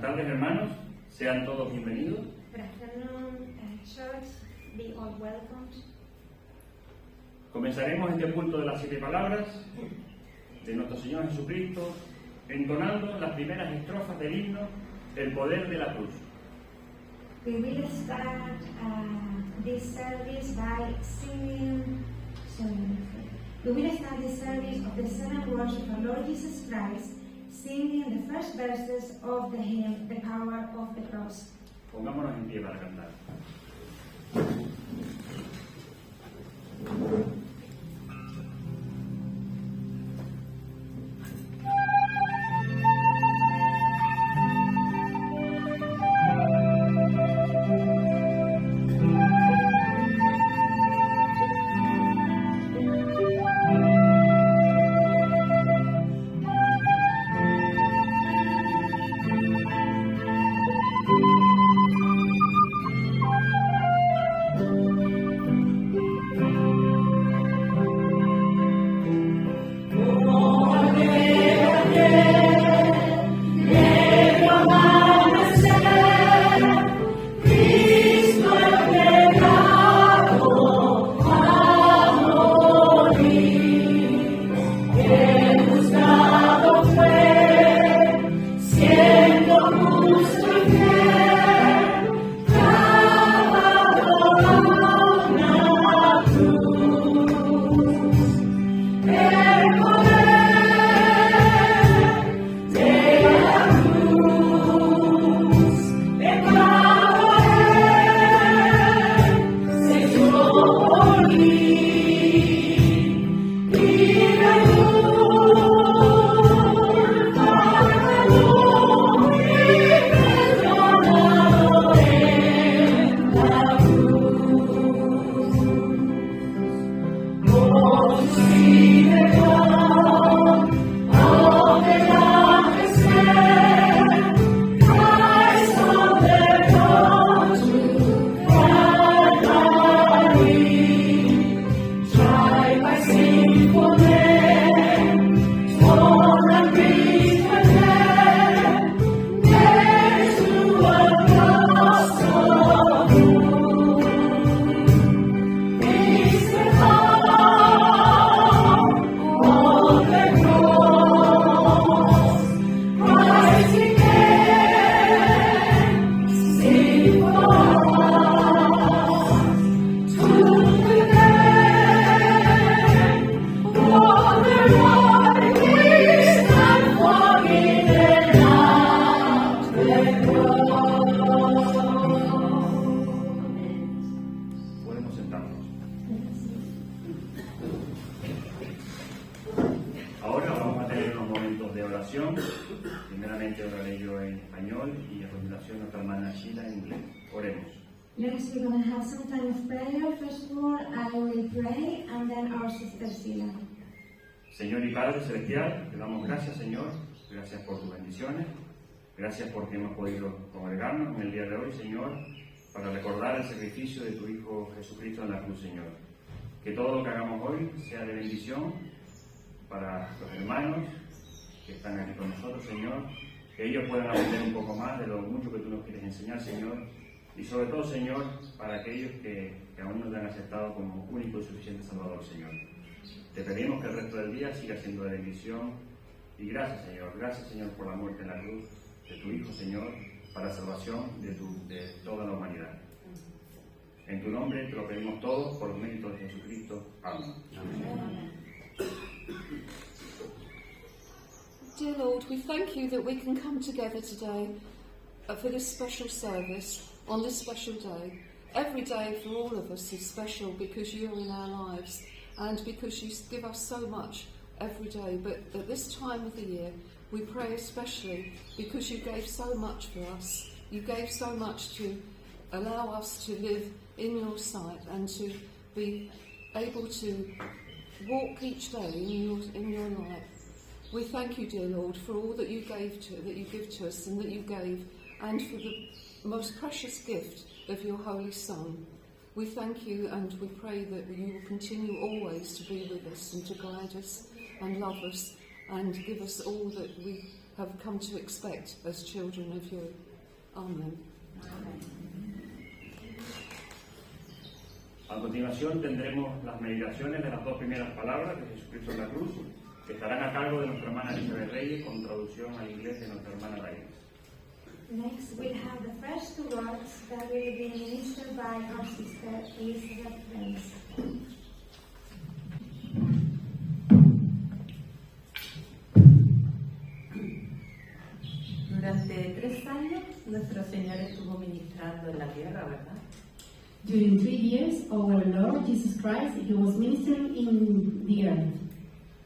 tardes, hermanos. Sean todos bienvenidos. Good afternoon, church. Be all welcomed. Comenzaremos este culto de las 7 palabras de nuestro Señor Jesucristo, entonando las primeras estrofas del himno El poder de la cruz. We will start this service by singing. We will start the service of the 7 words of our Lord Jesus Christ, singing the first verses of the hymn, The Power of the Cross. Pongámonos en pie para cantar. Primeramente oraré yo en español y a continuación nuestra hermana Sheila en inglés. Oremos. Next we're going to have some time of prayer. First of all, I will pray and then our sister Sheila. Señor y Padre Celestial, te damos gracias, Señor. Gracias por tus bendiciones. Gracias porque hemos podido congregarnos en el día de hoy, Señor, para recordar el sacrificio de tu Hijo Jesucristo en la cruz, Señor. Que todo lo que hagamos hoy sea de bendición para los hermanos que están aquí con nosotros, Señor, que ellos puedan aprender un poco más de lo mucho que tú nos quieres enseñar, Señor, y sobre todo, Señor, para aquellos que aún no te han aceptado como único y suficiente Salvador, Señor. Te pedimos que el resto del día siga siendo de bendición, y gracias, Señor, por la muerte en la cruz de tu Hijo, Señor, para la salvación de toda la humanidad. En tu nombre te lo pedimos todo, por los méritos de Jesucristo. Amén. Amén. Dear Lord, we thank you that we can come together today for this special service on this special day. Every day for all of us is special because you're in our lives and because you give us so much every day. But at this time of the year, we pray especially because you gave so much for us. You gave so much to allow us to live in your sight and to be able to walk each day in your light. We thank you, dear Lord, for all that you give to us and that you gave, and for the most precious gift of your Holy Son. We thank you and we pray that you will continue always to be with us and to guide us and love us and give us all that we have come to expect as children of you. Amen. A continuación tendremos las meditaciones de las dos primeras palabras de Jesucristo en la cruz, que estarán a cargo de nuestra hermana Elizabeth Reyes con traducción al inglés de nuestra hermana Reyes. Next, we'll have the first two words that will be ministered by our sister Elizabeth Reyes. Durante 3 años, nuestro Señor estuvo ministrando en la tierra, ¿verdad? During 3 years, our Lord Jesus Christ, He was ministering in the earth.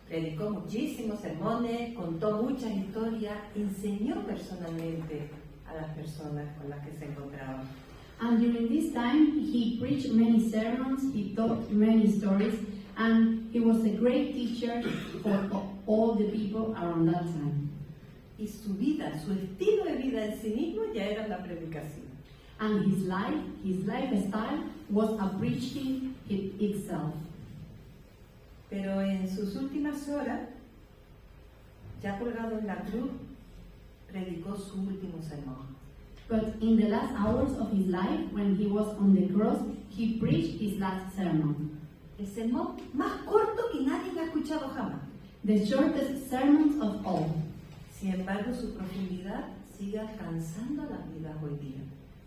Predicó muchísimos sermones, contó muchas historias, enseñó personalmente a las personas con las que se encontraba. And during this time, He preached many sermons, He taught many stories, and He was a great teacher for all the people around that time. Y su vida, su estilo de vida en sí mismo ya era la predicación. And his lifestyle was a preaching itself. Pero en sus últimas horas, ya colgado en la cruz, predicó su último sermón. But in the last hours of his life, when he was on the cross, he preached his last sermon. El sermón más corto que nadie ha escuchado jamás. The shortest sermon of all. Sin embargo, su profundidad sigue alcanzando las vidas hoy día.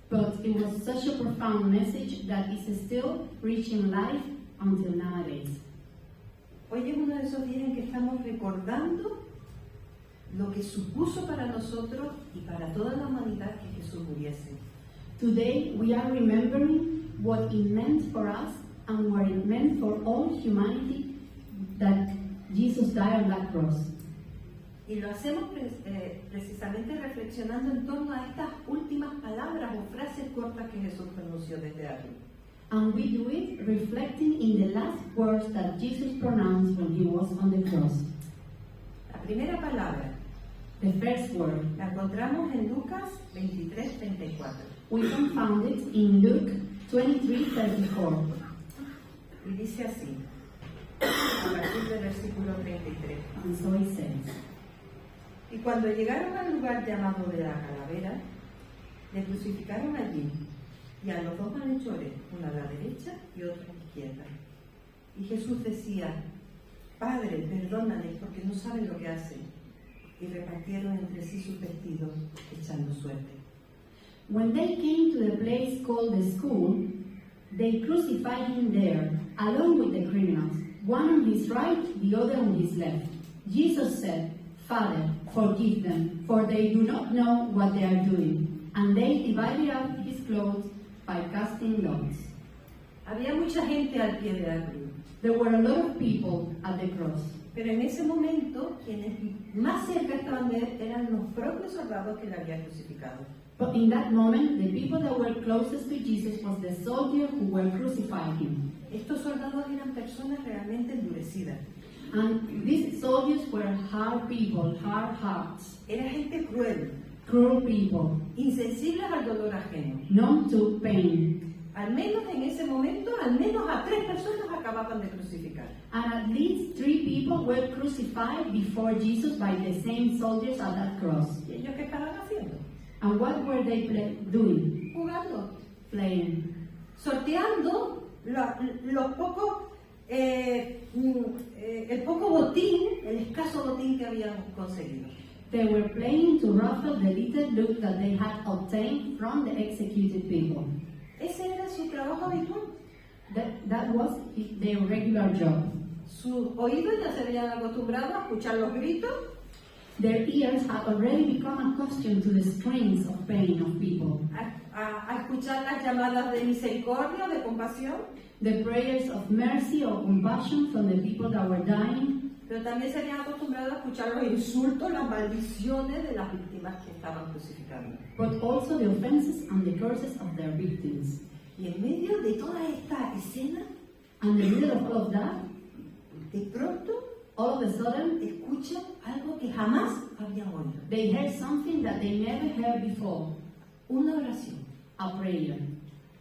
But it was such a profound message that is still reaching life until nowadays. Hoy es uno de esos días en que estamos recordando lo que supuso para nosotros y para toda la humanidad que Jesús muriese. Today we are remembering what it meant for us and what it meant for all humanity that Jesus died on that cross. Y lo hacemos precisamente reflexionando en torno a estas últimas palabras o frases cortas que Jesús pronunció desde arriba. And we do it reflecting in the last words that Jesus pronounced when he was on the cross. La primera palabra The first word, la encontramos en Lucas 23:34. we can find it in Luke 23:34. Y dice así, a partir del versículo 33. And so it says, Y cuando llegaron al lugar llamado de la calavera, le crucificaron allí, y a los 2 malhechores, uno a la derecha y otro a la izquierda. Y Jesús decía, Padre, perdónales porque no saben lo que hacen. Y repartieron entre sí sus vestidos, echando suerte. when they came to the place called the school, they crucified him there, along with the criminals, one on his right, the other on his left. Jesus said, Father, forgive them, for they do not know what they are doing. And they divided up his clothes by casting lots. Había mucha gente al pie de la cruz, There were a lot of people at the cross. pero en ese momento quienes más cerca estaban de él eran los propios soldados que le habían crucificado. But in that moment, the people that were closest to Jesus was the soldiers who were crucifying him. Estos soldados eran personas realmente endurecidas. And these soldiers were hard people, hard hearts, Era gente cruel, cruel people, insensibles al dolor ajeno. known to pain. Al menos en ese momento, al menos a 3 personas acababan de crucificar. And at least 3 people were crucified before Jesus by the same soldiers at that cross. ¿Y ellos qué estaban haciendo? And what were they doing? Jugando, Playing. sorteando los pocos, el poco botín, el escaso botín que habían conseguido. They were playing to ruffle the little loot that they had obtained from the executed people. Ese era su trabajo habitual. That was their regular job. Sus oídos ya se habían acostumbrado a escuchar los gritos, Their ears had already become accustomed to the screams of pain of people, a escuchar las llamadas de misericordia, de compasión, the prayers of mercy or compassion from the people that were dying, pero también se habían acostumbrado a escuchar los insultos, las maldiciones de las víctimas que estaban crucificando. but also the offenses and the curses of their victims. Y en medio de toda esta escena, And in the middle of all of that, de pronto all of a sudden, escuchan algo que jamás habían oído. they heard something that they never heard before, Una oración. a prayer.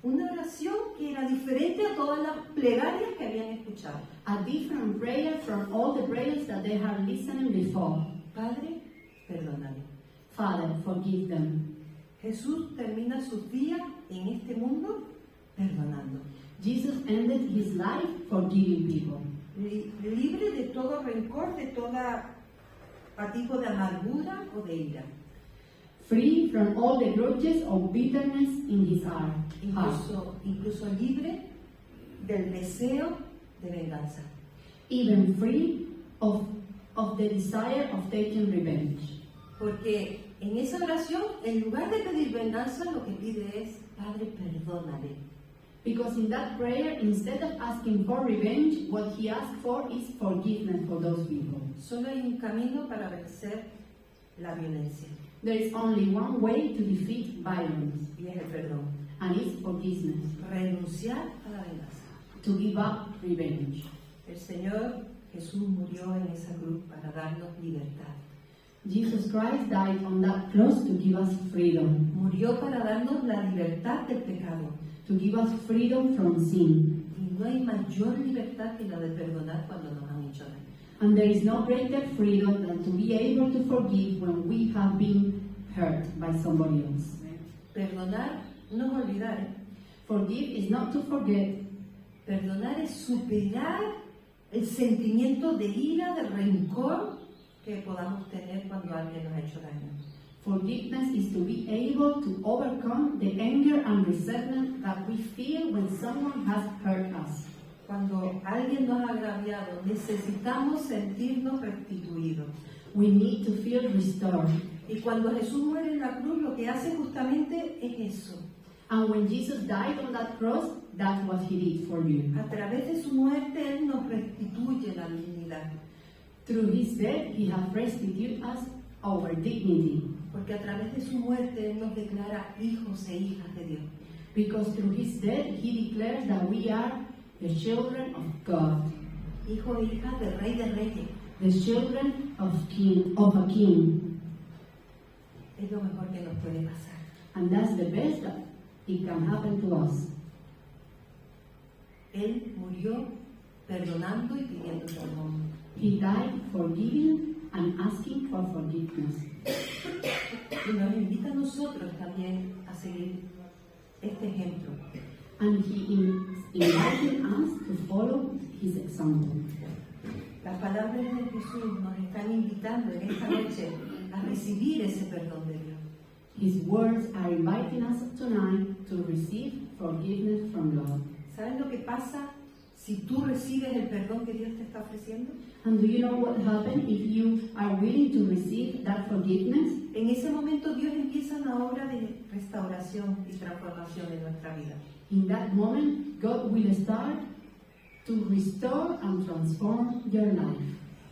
Una oración que era diferente a todas las plegarias que habían escuchado. A different prayer from all the prayers that they had listened before. Padre, perdónale. Father, forgive them. Jesús termina sus días en este mundo perdonando. Jesus ended his life forgiving people, Libre de todo rencor, de toda tipo de amargura o de ira. free from all the grudges or bitterness in his heart. Incluso libre del deseo de venganza. Even free of the desire of taking revenge. Porque en esa oración, en lugar de pedir venganza, lo que pide es, Padre, perdónale. Because in that prayer, instead of asking for revenge, what he asked for is forgiveness for those people. Solo hay un camino para vencer la violencia, There is only one way to defeat violence, y es el perdón. and it's forgiveness, Renunciar a la venganza. to give up revenge. El Señor Jesús murió en esa cruz para darnos libertad. Jesus Christ died on that cross to give us freedom, Murió para darnos la libertad del pecado. to give us freedom from sin. Y no hay mayor libertad que la de perdonar cuando nos han hecho daño. And there is no greater freedom than to be able to forgive when we have been hurt by somebody else. Perdonar no es olvidar. Forgive is not to forget. Perdonar es superar el sentimiento de ira, de rencor que podamos tener cuando alguien nos ha hecho daño. Forgiveness is to be able to overcome the anger and resentment that we feel when someone has hurt us. Cuando alguien nos ha agraviado, necesitamos sentirnos restituidos. We need to feel restored. Y cuando Jesús muere en la cruz, lo que hace justamente es eso. And when Jesus died on that cross, that's what he did for you. A través de su muerte, Él nos restituye la dignidad. Through his death, he has restituted us our dignity. Porque a través de su muerte, Él nos declara hijos e hijas de Dios. Because through his death, he declares that we are the children of God, Hijos e hijas del Rey de Reyes. the children of a king. Es lo mejor que nos puede pasar. And that's the best that it can happen to us. Él murió perdonando y pidiendo perdón. He died forgiving and asking for forgiveness. Y nos invita a nosotros también a seguir este ejemplo. And he invited us to follow his example. Las palabras de Jesús nos están invitando en esta noche a recibir ese perdón de Dios. His words are inviting us tonight to receive forgiveness from God. ¿Sabes lo que pasa si tú recibes el perdón que Dios te está ofreciendo? And do you know what happens if you are willing to receive that forgiveness? En ese momento Dios empieza una obra de restauración y transformación en nuestra vida. In that moment, God will start to restore and transform your life.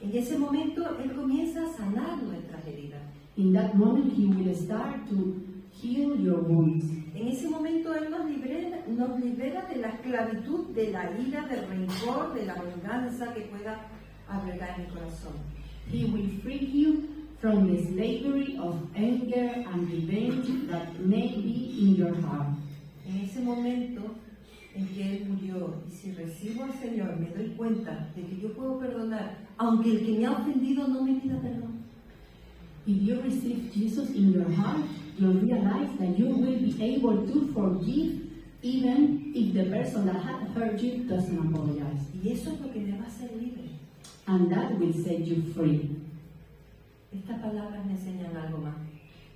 En ese momento Él comienza a sanar nuestras heridas. In that moment, He will start to heal your wounds. En ese momento Él nos libera de la esclavitud, de la ira, del rencor, de la venganza que pueda albergar en mi corazón. He will free you from the slavery of anger and revenge that may be in your heart. En ese momento en que Él murió, y si recibo al Señor, me doy cuenta de que yo puedo perdonar, aunque el que me ha ofendido no me pida perdón. If you receive Jesus in your heart, you'll realize that you will be able to forgive even if the person that had hurt you doesn't apologize. Y eso es lo que me va a hacer libre. And that will set you free. Estas palabras me enseñan algo más.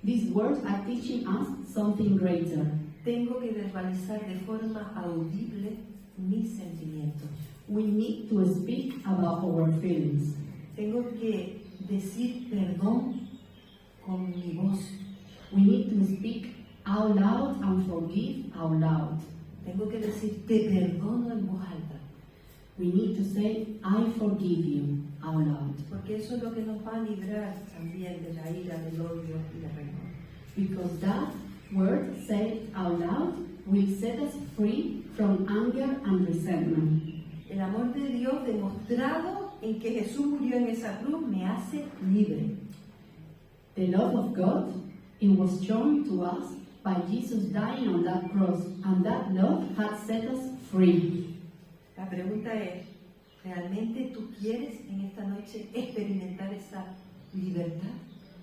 These words are teaching us something greater. Tengo que verbalizar de forma audible mis sentimientos. We need to speak about our feelings. Tengo que decir perdón con mi voz. We need to speak out loud and forgive out loud. Tengo que decir te perdono en voz alta. We need to say, I forgive you out loud. Porque eso es lo que nos va a librar también de la ira, del odio y del rencor. Because that word said out loud will set us free from anger and resentment. El amor de Dios demostrado en que Jesús murió en esa cruz me hace libre. The love of God, it was shown to us by Jesus dying on that cross, and that love had set us free. La pregunta es, ¿realmente tú quieres en esta noche experimentar esa libertad?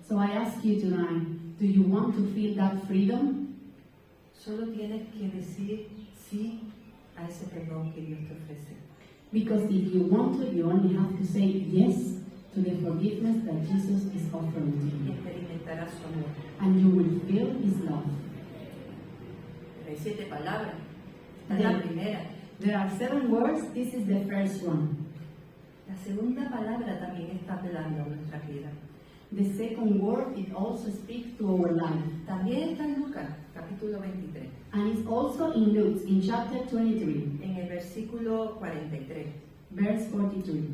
So I ask you tonight, do you want to feel that freedom? Solo tienes que decir sí a ese perdón que Dios te ofrece. Because if you want to, you only have to say yes to the forgiveness that Jesus is offering to Y you. experimentarás su amor. And you will feel His love. Pero hay 7 palabras. Esta es la primera. There are 7 words, this is the first one. La segunda palabra también está apelando a nuestra vida. The second word, it also speaks to our life. También está en Lucas, capítulo 23, And it's also in Luke, in chapter 23, en el versículo 43. verse 42.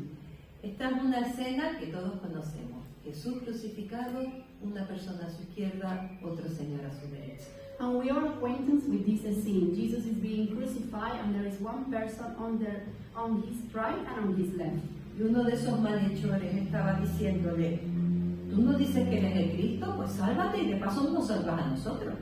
Esta es una escena que todos conocemos. Jesús crucificado, una persona a su izquierda, otro señor a su derecha. And we are acquainted with this scene. Jesus is being crucified, and there is one person on his right and on his left. Y uno de esos malhechores estaba diciéndole, ¿tú no dices que eres el Cristo? Pues sálvate y de paso nos salvas a nosotros.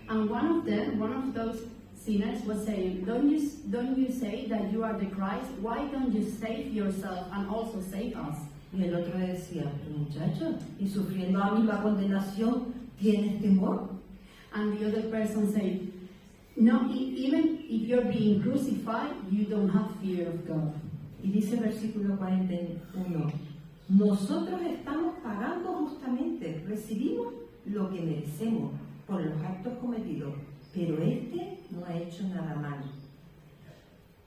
And one of those sinners was saying, don't you say that you are the Christ? Why don't you save yourself and also save us? Y el otro le decía, muchacho, y sufriendo la misma condenación, ¿tienes temor? And the other person said, no, even if you're being crucified, you don't have fear of God. Y dice el versículo 41, nosotros estamos pagando justamente, recibimos lo que merecemos por los actos cometidos, pero este no ha hecho nada malo.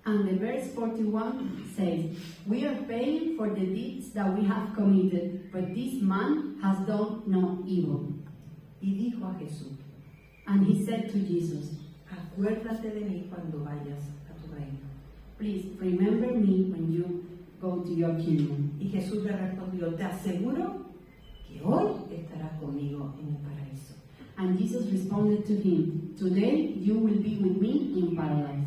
And the verse 41 says, we are paying for the deeds that we have committed, but this man has done no evil. Y dijo a Jesús, And he said to Jesus, acuérdate de mí cuando vayas a tu reino. please remember me when you go to your kingdom. Y Jesús le respondió, te aseguro que hoy estarás conmigo en el paraíso. And Jesus responded to him, today you will be with me in paradise.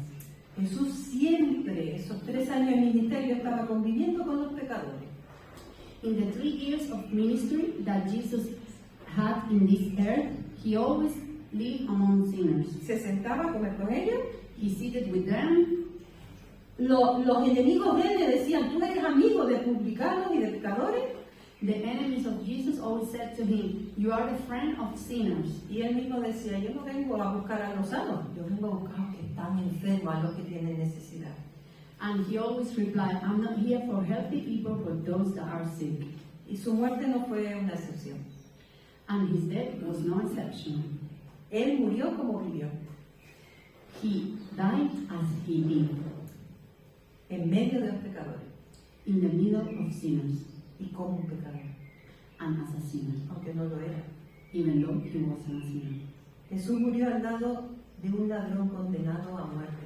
Jesús siempre, esos 3 años de ministerio, estaba conviviendo con los pecadores. In the 3 years of ministry that Jesus had in this earth, he always lived among sinners. Se sentaba a comer con ellos. He seated with them. Los enemigos de él le decían, tú eres amigo de publicanos y de pecadores. The enemies of Jesus always said to him, you are the friend of sinners. Y él mismo decía, yo no vengo a buscar a los sanos, yo vengo a buscar a los que están enfermos, a los que tienen necesidad. And he always replied, I'm not here for healthy people, but those that are sick. Y su muerte no fue una excepción. And his death was no exception. Él murió como vivió, He died as he lived, en medio de los pecadores in the middle of sinners, y como un pecador, and as a sinner, aunque no lo era. even though he wasn't a sinner. Jesús murió al lado de un ladrón condenado a muerte.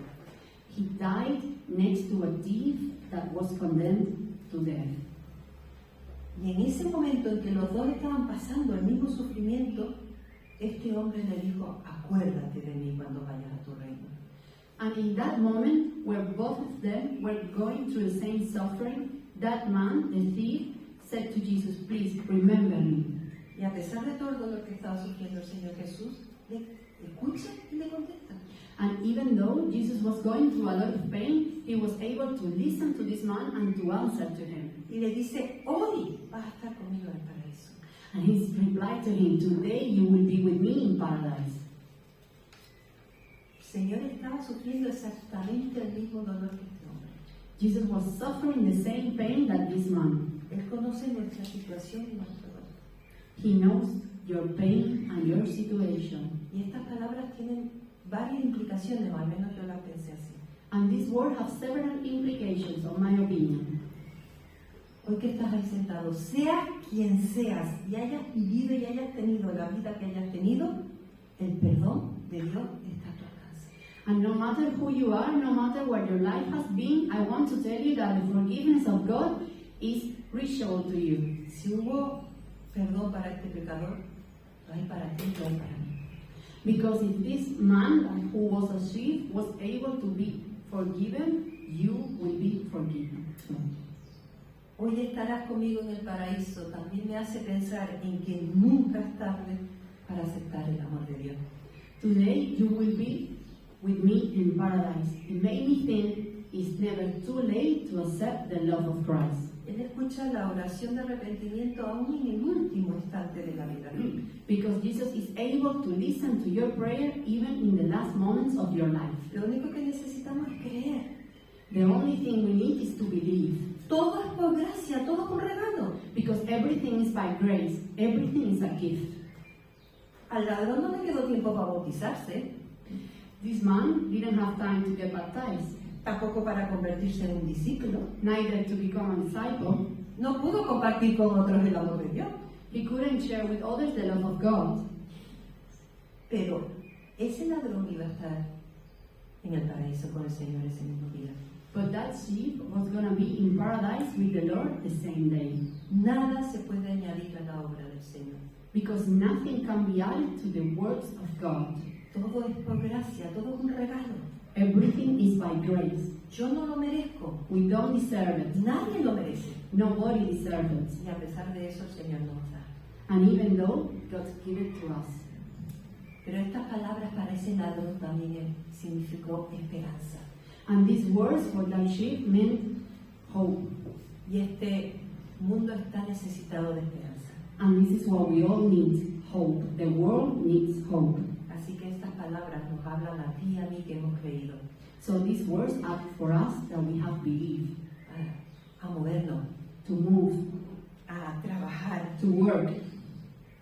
He died next to a thief that was condemned to death. Y en ese momento en que los dos estaban pasando el mismo sufrimiento, este hombre le dijo, acuérdate de mí cuando vayas a tu reino. And in that moment, where both of them were going through the same suffering, that man, the thief, said to Jesus, please remember me. Y a pesar de todo el dolor que estaba sufriendo el Señor Jesús, le escucha y le contesta. And even though Jesus was going through a lot of pain, he was able to listen to this man and to answer to him. Y le dice, hoy vas a estar conmigo en el paraíso. And he replied to him, today you will be with me in paradise. El Señor estaba sufriendo exactamente el mismo dolor que este hombre. Jesus was suffering the same pain that this man. Él conoce nuestra situación y nuestro dolor. He knows your pain and your situation. Y estas palabras tienen varias implicaciones, o al menos yo las pensé así. And this word has several implications, on my opinion. Hoy que estás ahí sentado, seas quien seas y hayas vivido y hayas tenido la vida que hayas tenido, el perdón de Dios está a tu alcance. And no matter who you are, no matter what your life has been, I want to tell you that the forgiveness of God is reachable to you. Si hubo perdón para este pecador, lo hay para ti, lo hay para mí. Because if this man who was a thief was able to be forgiven, you will be forgiven. Hoy estarás conmigo en el paraíso también me hace pensar en que nunca es tarde para aceptar el amor de Dios. Today you will be with me in paradise. It made me think it's never too late to accept the love of Christ. Él escucha la oración de arrepentimiento aún en el último instante de la vida. Because Jesus is able to listen to your prayer even in the last moments of your life. Lo único que necesitamos es creer. The only thing we need is to believe. Todo es por gracia, todo es un regalo. Because everything is by grace. Everything is a gift. Al ladrón no le quedó tiempo para bautizarse, This man didn't have time to get baptized, tampoco para convertirse en un discípulo. neither to become a disciple. No pudo compartir con otros el amor de Dios. He couldn't share with others the love of God. Pero ese ladrón iba a estar en el paraíso con el Señor ese mismo día. But that sheep was going to be in paradise with the Lord the same day. Nada se puede añadir a la obra del Señor. Because nothing can be added to the works of God. Todo es por gracia, todo es un regalo. Everything is by grace. Yo no lo merezco. We don't deserve it. Nadie lo merece. Nobody deserves it. Y a pesar de eso, el Señor nos da. And even though God gave it to us. Pero estas palabras para ese ladrón también significó esperanza. And these words for that sheep meant hope. Y este mundo está necesitado de esperanza. And this is what we all need, hope. The world needs hope. Así que estas palabras nos hablan a ti y a mí que hemos creído. So these words are for us that we have believed. A movernos, To move, a trabajar, to work,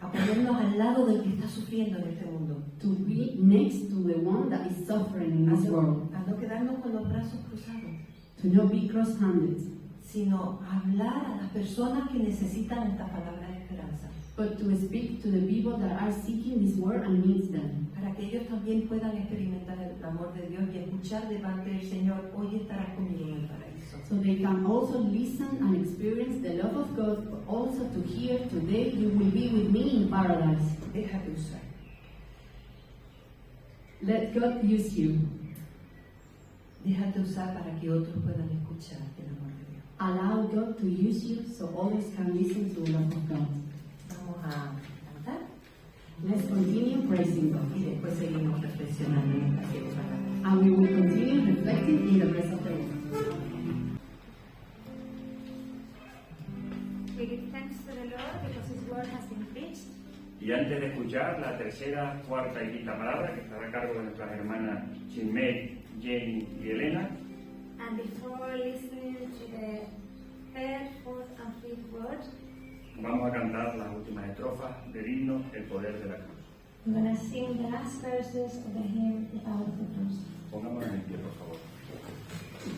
a ponernos al lado del que está sufriendo en este mundo. to be next to the one that is suffering in this world. A no quedarnos con los brazos cruzados, To not be cross-handed, sino hablar a las personas que necesitan estas palabras de esperanza, but to speak to the people that are seeking this word and needs them. para que ellos también puedan experimentar el amor de Dios y escuchar de parte del Señor, hoy estarás conmigo en el paraíso. So they can also listen and experience the love of God, but also to hear, today you will be with me in paradise. Déjate usar. Let God use you. Déjate usar para que otros puedan escuchar el amor de Dios. Allow God to use you so others can listen to the love of God. Vamos a cantar Let's continue praising God. y después seguimos reflexionando en esta serie palabras. And we will continue reflecting in the rest of the week. We give thanks to the Lord because His word has been preached. Y antes de escuchar la tercera, cuarta y quinta palabra, que estará a cargo de nuestras hermanas Chinmay, Jenny y Elena, And before listening to the third, fourth, and fifth word, vamos a cantar las últimas estrofas del himno El Poder de la Cruz. I'm going to sing the last verses of the hymn, The Power of the Cross. Pongámonos en pie, por favor.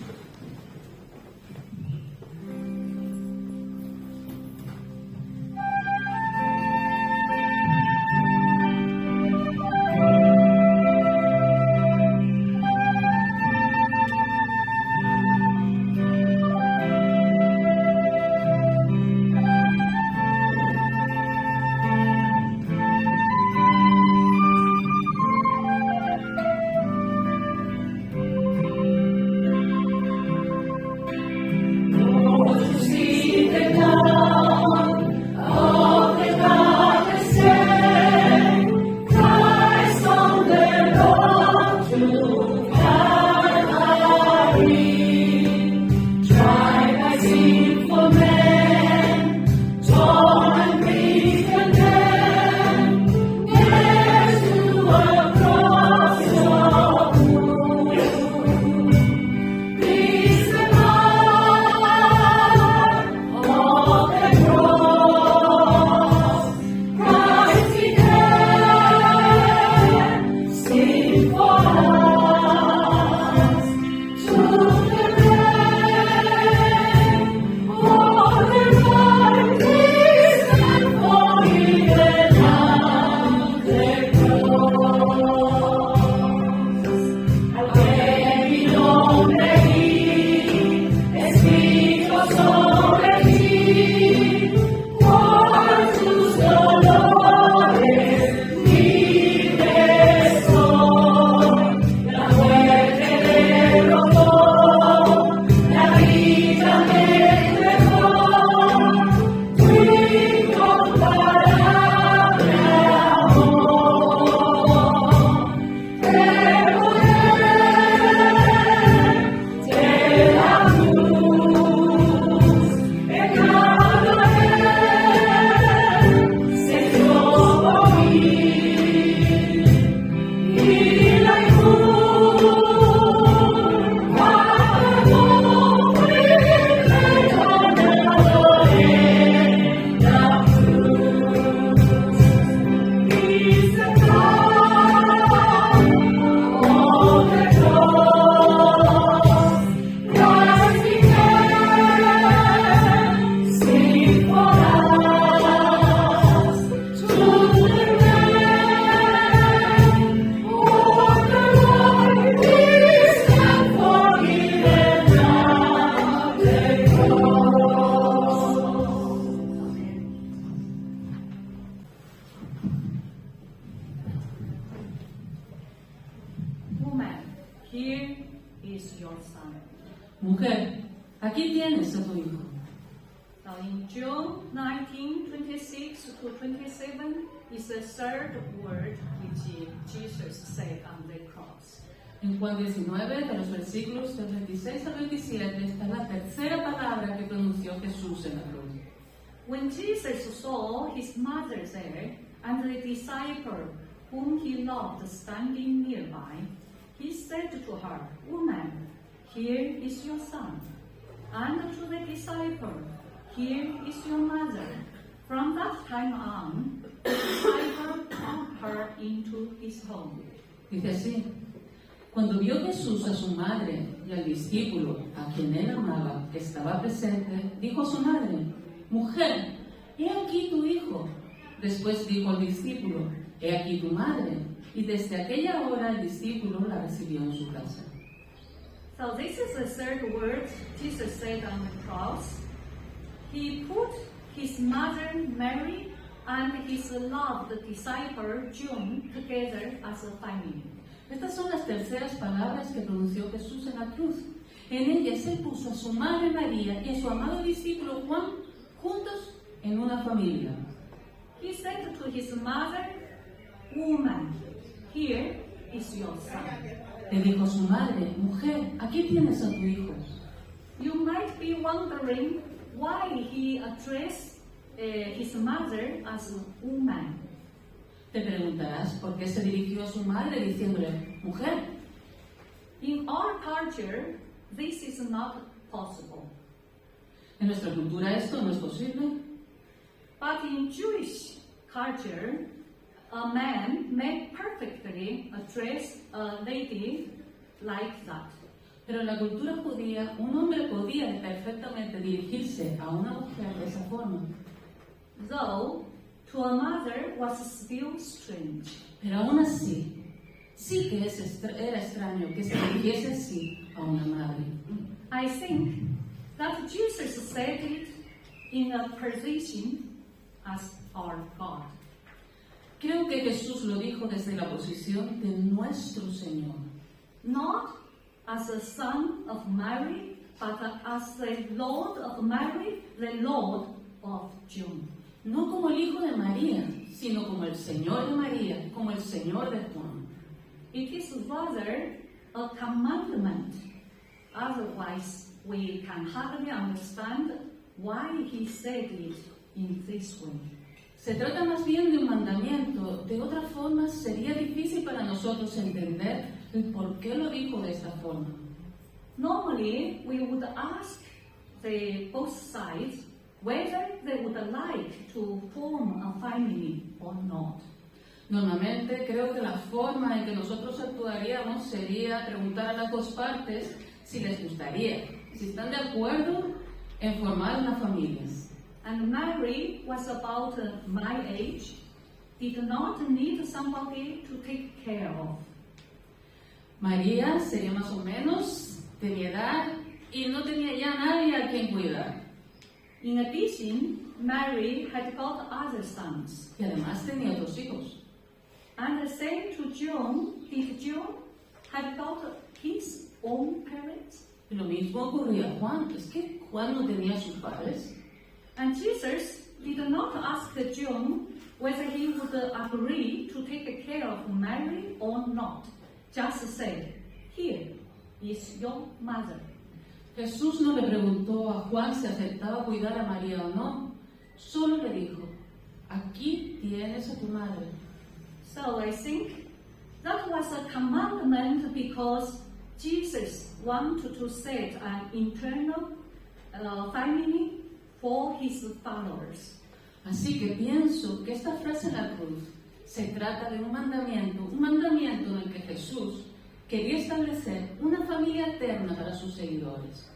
here is your son. Mujer, aquí tienes a tu hijo. Now in John 19:26 to 27 is the third word which Jesus said on the cross. En Juan 19, de los versículos del 26 al 27, está la tercera palabra que pronunció Jesús en la cruz. When Jesus saw his mother there and the disciple whom he loved standing nearby, he said to her, "Woman, here is your son." And to the disciple, "Here is your mother." From that time on, the disciple took her into his home. Dice así: cuando vio Jesús a su madre y al discípulo a quien él amaba que estaba presente, dijo a su madre: Mujer, he aquí tu hijo. Después dijo al discípulo: He aquí tu madre. Y desde aquella hora el discípulo la recibió en su casa. So this is the third word Jesus said on the cross. He put his mother Mary and his loved disciple John together as a family. Estas son las terceras palabras que pronunció Jesús en la cruz. En ellas él puso a su madre María y a su amado discípulo Juan juntos en una familia. He said to his mother, "Woman, here is your son." Le dijo a su madre: Mujer, aquí tienes a tu hijo. You might be wondering why he addressed his mother as a woman. Te preguntarás por qué se dirigió a su madre diciéndole: Mujer. In our culture, this is not possible. En nuestra cultura esto no es posible. But in Jewish culture, a man may perfectly address a lady like that. Pero en la cultura judía, un hombre podía perfectamente dirigirse a una mujer de esa forma. Though to a mother was still strange. Pero aún así, sí que era extraño que se dirigiese así a una madre. I think that Jesus said it in a position as our God. Creo que Jesús lo dijo desde la posición de nuestro Señor. Not as a son of Mary, but as the Lord of Mary, the Lord of John. No como el hijo de María, sino como el Señor de María, como el Señor de Juan. It is rather a commandment. Otherwise, we can hardly understand why he said it in this way. Se trata más bien de un mandamiento. De otra forma, sería difícil para nosotros entender el por qué lo dijo de esta forma. Normally, we would ask the both sides whether they would like to form a family or not. Normalmente, creo que la forma en que nosotros actuaríamos sería preguntar a las dos partes si les gustaría, si están de acuerdo en formar una familia. And Mary was about my age, did not need somebody to take care of. María sería más o menos de mi edad y no tenía ya nadie a quien cuidar. In addition, Mary had got other sons. Y además tenía otros hijos. And the same to John, did John had got his own parents? Y lo mismo ocurría a Juan. Es que Juan no tenía sus padres. And Jesus did not ask John whether he would agree to take care of Mary or not. Just said, "Here is your mother." Jesús no le preguntó a Juan si aceptaba cuidar a María o no. Solo le dijo: aquí tienes a tu madre. So I think that was a commandment because Jesus wanted to set an internal family for his followers. Así que pienso que esta frase en la cruz se trata de un mandamiento en el que Jesús quería establecer una familia eterna para sus seguidores.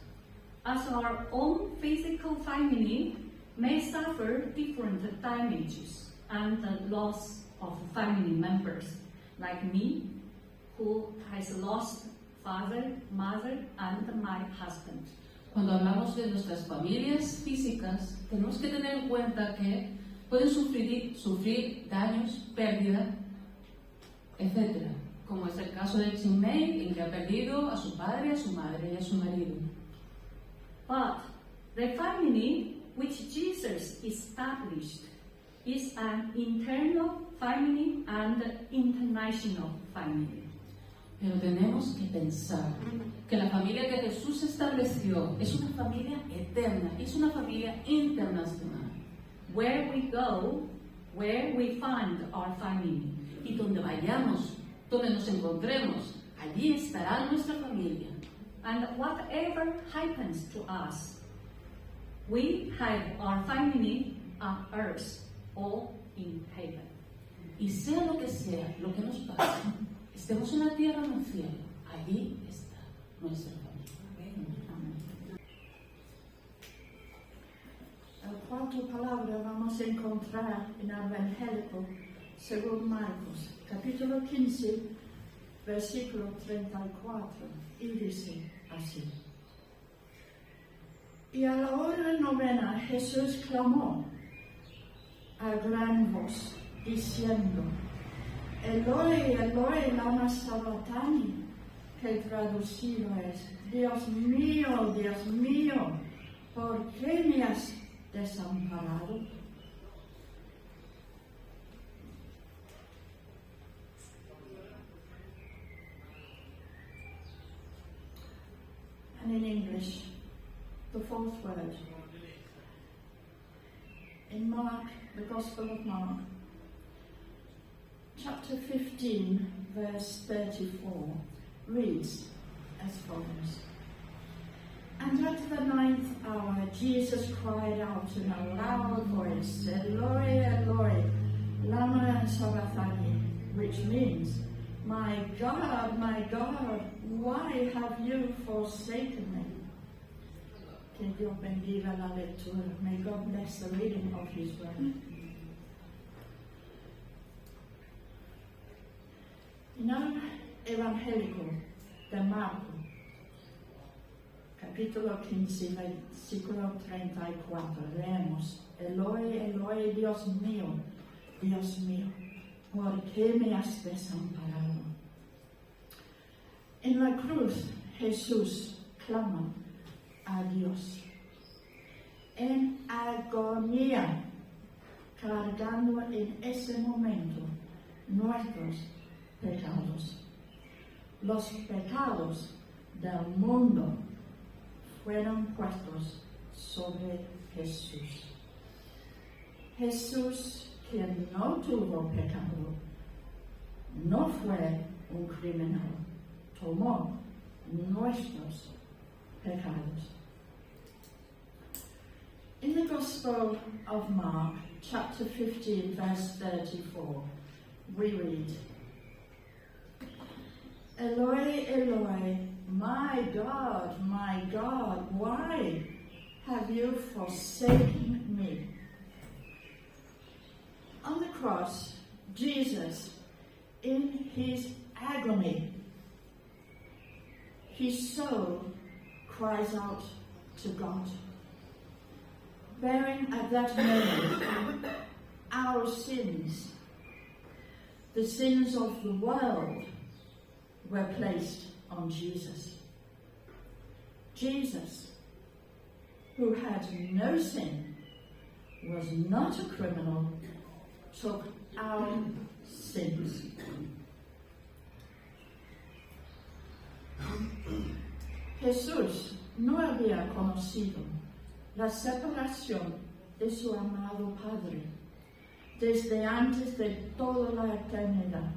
As our own physical family may suffer different damages and the loss of family members, like me, who has lost father, mother, and my husband. Cuando hablamos de nuestras familias físicas, tenemos que tener en cuenta que pueden sufrir daños, pérdida, etc., como es el caso de Chingmei, en que ha perdido a su padre, a su madre y a su marido. But the family which Jesus established is an internal family and international family. Pero tenemos que pensar que la familia que Jesús estableció es una familia eterna, es una familia internacional. Where we go, where we find our family. Y donde vayamos, donde nos encontremos, allí estará nuestra familia. And whatever happens to us, we have our family on earth or in heaven. Y sea lo que nos pase, estemos en la tierra o en el cielo, allí está nuestra familia. Amén. La cuarta palabra vamos a encontrar en el Evangelio según Marcos, capítulo 15, versículo 34, y dice así. Y a la hora novena Jesús clamó a gran voz, diciendo, Eloi, Eloi, lama sabachthani, que traducido es, Dios mío, ¿por qué me has desamparado? And in English, the fourth word. In Mark, the Gospel of Mark, chapter 15, verse 34, reads as follows. And at the 9th hour, Jesus cried out in a loud voice, Eloi, Eloi, lama sabachthani, which means, my God, why have you forsaken me? Que Dios bendiga la lectura. May God bless the reading of His word. En el Evangelio de Marcos, capítulo 15, versículo 34, leemos, Eloi, Eloi, Dios mío, ¿por qué me has desamparado? En la cruz, Jesús clama a Dios en agonía, cargando en ese momento nuestros pecados. Los pecados del mundo fueron puestos sobre Jesús. Jesús, quien no tuvo pecado, no fue un criminal, tomó nuestros pecados. In the Gospel of Mark, chapter 15, verse 34, we read, Eloi, Eloi, my God, why have you forsaken me? On the cross, Jesus, in his agony, his soul cries out to God, bearing at that moment our sins. The sins of the world were placed on Jesus. Jesus, who had no sin, was not a criminal, took our sins. Jesús no había conocido la separación de su amado Padre desde antes de toda la eternidad.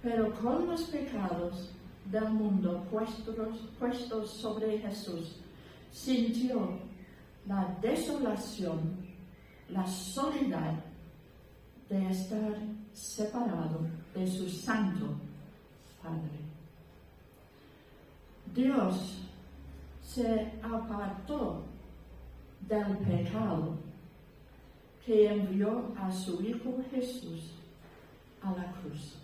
Pero con los pecados del mundo puestos sobre Jesús, sintió la desolación, la soledad de estar separado de su santo Padre. Dios se apartó del pecado que envió a su Hijo Jesús a la cruz.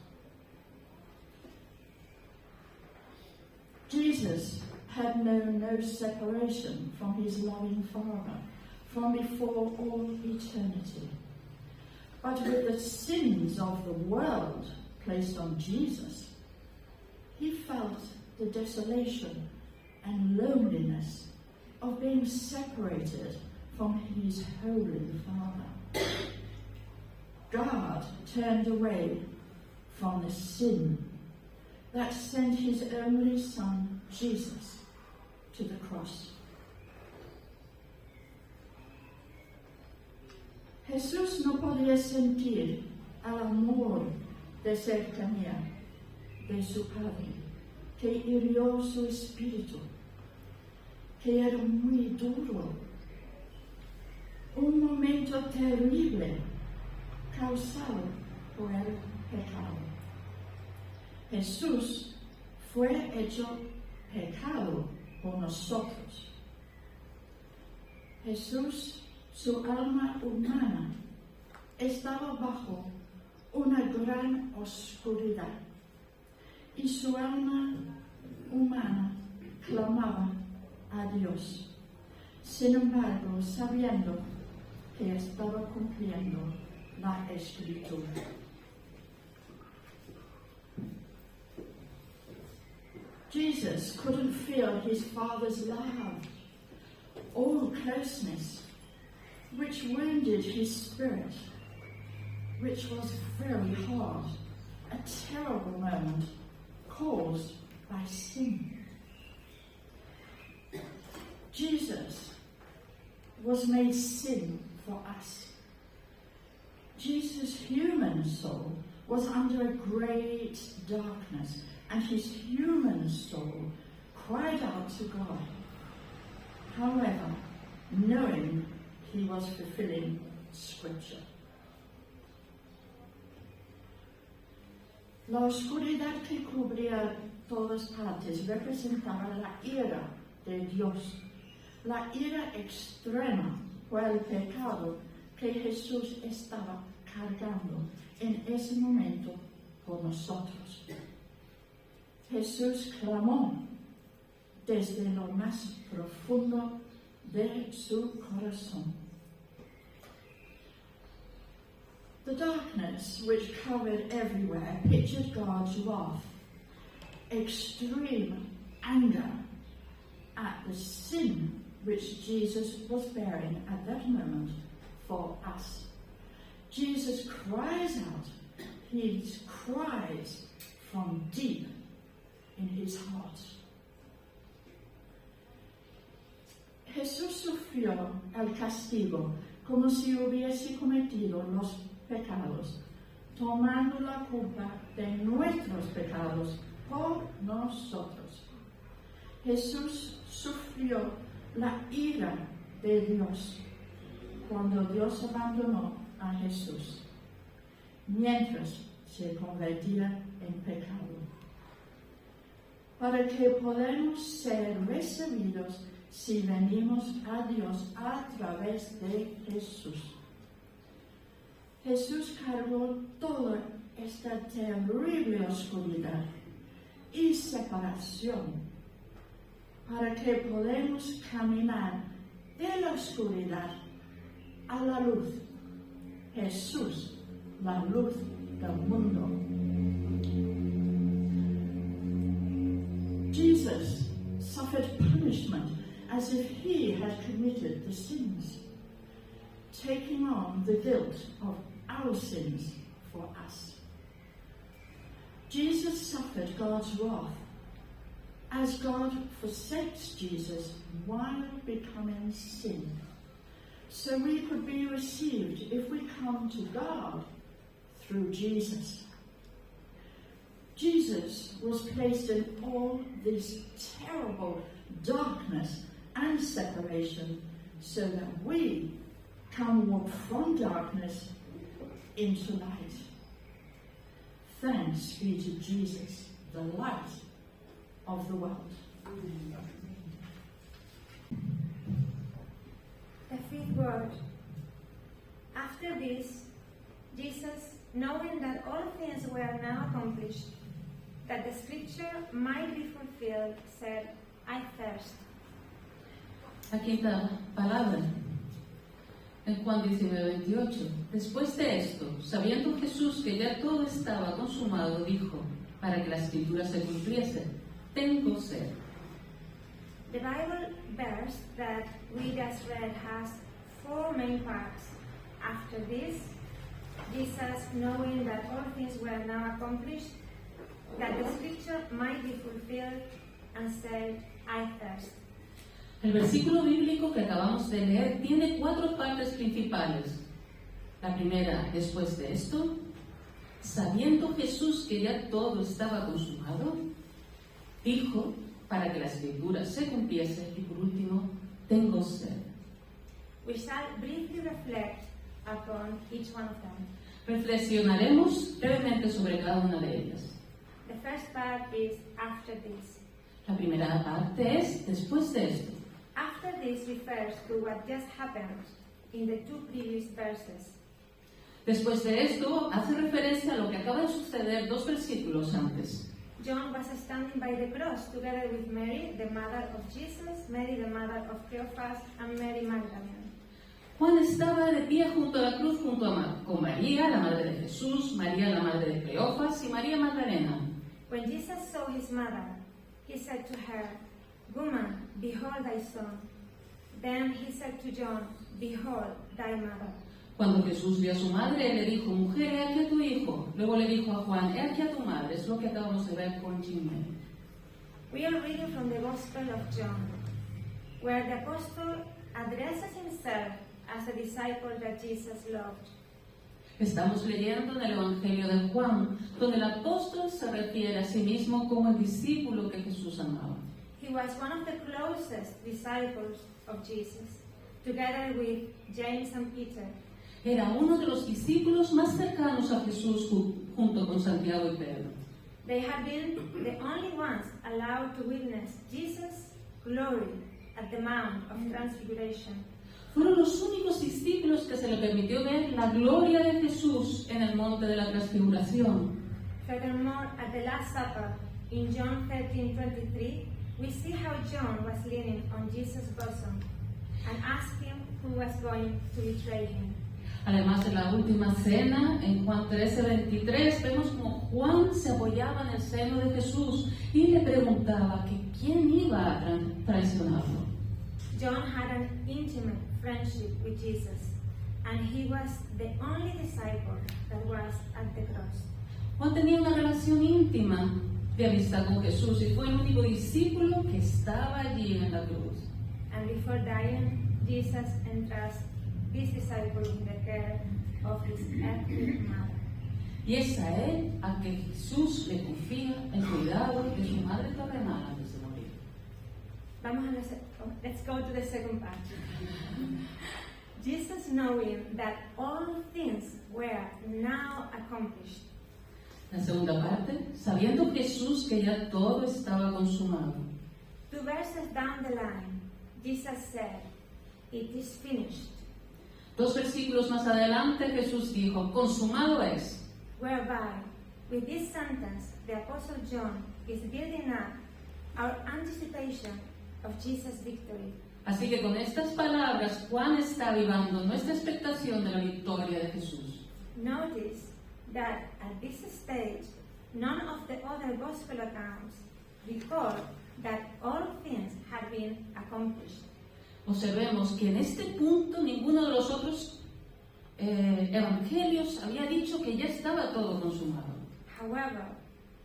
Jesus had known no separation from his loving Father from before all eternity. But with the sins of the world placed on Jesus, he felt the desolation and loneliness of being separated from his Holy Father. God turned away from the sin that sent his only Son, Jesus, to the cross. Jesús no podía sentir el amor de cercanía de su Padre, que hirió su espíritu, que era muy duro. Un momento terrible causado por el pecado. Jesús fue hecho pecado por nosotros. Jesús, su alma humana, estaba bajo una gran oscuridad y su alma humana clamaba a Dios, sin embargo, sabiendo que estaba cumpliendo la Escritura. Jesus couldn't feel his Father's love or closeness, which wounded his spirit, which was very hard, a terrible moment caused by sin. Jesus was made sin for us. Jesus' human soul was under a great darkness, and his human soul cried out to God. However, knowing he was fulfilling Scripture. La oscuridad que cubría todas partes representaba la ira de Dios, la ira extrema por el pecado que Jesús estaba cargando en ese momento por nosotros. Jesús clamó desde lo más profundo de su corazón. The darkness which covered everywhere pictured God's wrath, extreme anger at the sin which Jesus was bearing at that moment for us. Jesus cries out, he cries from deep in his heart. Jesús sufrió el castigo como si hubiese cometido los pecados, tomando la culpa de nuestros pecados por nosotros. Jesús sufrió la ira de Dios cuando Dios abandonó a Jesús, mientras se convertía en pecado, para que podamos ser recibidos si venimos a Dios a través de Jesús. Jesús cargó toda esta terrible oscuridad y separación para que podamos caminar de la oscuridad a la luz. Jesús, la luz del mundo. Jesus suffered punishment as if he had committed the sins, taking on the guilt of our sins for us. Jesus suffered God's wrath as God forsakes Jesus while becoming sin, so we could be received if we come to God through Jesus. Jesus was placed in all this terrible darkness and separation so that we can walk from darkness into light. Thanks be to Jesus, the light of the world. The fifth word. After this, Jesus, knowing that all things were now accomplished, that the scripture might be fulfilled, said, I thirst. La quinta palabra. En Juan 19:28, después de esto, sabiendo Jesús que ya todo estaba consumado, dijo, para que la escritura se cumpliese, tengo sed. The Bible verse that we just read has 4 main parts. After this, Jesus, knowing that all things were now accomplished, that the scripture might be fulfilled, and said, I thirst. El versículo bíblico que acabamos de leer tiene 4 partes principales. La primera, después de esto, sabiendo Jesús que ya todo estaba consumado, dijo, para que la escritura se cumpliese, y por último, tengo sed. We shall briefly reflect upon each one of them. Reflexionaremos brevemente sobre cada una de ellas. The first part is after this. La primera parte es después de esto. After this refers to what just happened in the 2 previous verses. Después de esto hace referencia a lo que acaba de suceder 2 versículos antes. John was standing by the cross together with Mary, the mother of Jesus, Mary, the mother of Cleophas, and Mary Magdalene. Juan estaba de pie junto a la cruz con María, la madre de Jesús, María, la madre de Cleofas, y María Magdalena. When Jesus saw his mother, he said to her, Woman, behold thy son. Then he said to John, Behold thy mother. Cuando Jesús vio a su madre, le dijo, mujer, he aquí a tu hijo. Luego le dijo a Juan, he aquí a tu madre. Es lo que acabamos de ver con Jimmy. We are reading from the Gospel of John, where the apostle addresses himself as a disciple that Jesus loved. Estamos leyendo en el Evangelio de Juan, donde el apóstol se refiere a sí mismo como el discípulo que Jesús amaba. He was one of the closest disciples of Jesus, together with James and Peter. Era uno de los discípulos más cercanos a Jesús junto con Santiago y Pedro. They had been the only ones allowed to witness Jesus' glory at the Mount of Transfiguration. Fueron los únicos discípulos que se le permitió ver la gloria de Jesús en el monte de la Transfiguración. Furthermore, at the Last Supper, in John 13:23, we see how John was leaning on Jesus' bosom and asked him who was going to betray him. Además, en la última cena, en Juan 13:23, vemos como Juan se apoyaba en el seno de Jesús y le preguntaba que quién iba a traicionarlo. John had an intimate friendship with Jesus, and he was the only disciple that was at the cross. Juan tenía una relación íntima de amistad con Jesús y fue el único discípulo que estaba allí en la cruz. And before dying, Jesus entrusts this disciple in the care of his earthly mother. Y es a él a que Jesús le confía el cuidado de su madre terrenal antes de morir. Let's go to the second part. Jesus, knowing that all things were now accomplished. La segunda parte, sabiendo Jesús que ya todo estaba consumado. 2 verses down the line, Jesus said, "It is finished." 2 versículos más adelante Jesús dijo, consumado es. Whereby, with this sentence, the Apostle John is building up our anticipation of Jesus' victory. Así que con estas palabras Juan está avivando nuestra expectación de la victoria de Jesús. Notice that at this stage, none of the other gospel accounts record that all things had been accomplished. Observemos que en este punto ninguno de los otros evangelios había dicho que ya estaba todo consumado. However,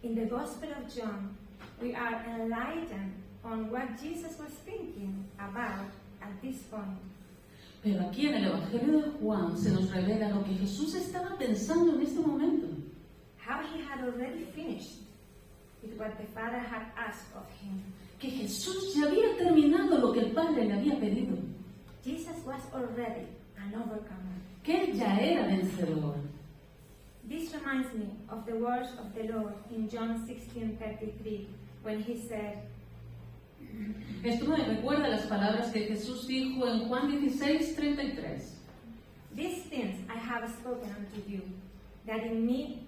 in the Gospel of John, we are enlightened on what Jesus was thinking about at this point. Pero aquí en el Evangelio de Juan se nos revela lo que Jesús estaba pensando en este momento. How he had already finished with what the Father had asked of him. Que Jesús ya había terminado lo que el Padre le había pedido. Jesus was already an overcomer. Que él ya era vencedor. This reminds me of the words of the Lord in John 16:33, when he said, Esto me recuerda las palabras que Jesús dijo en Juan 16:33. "These things I have spoken unto you, that in me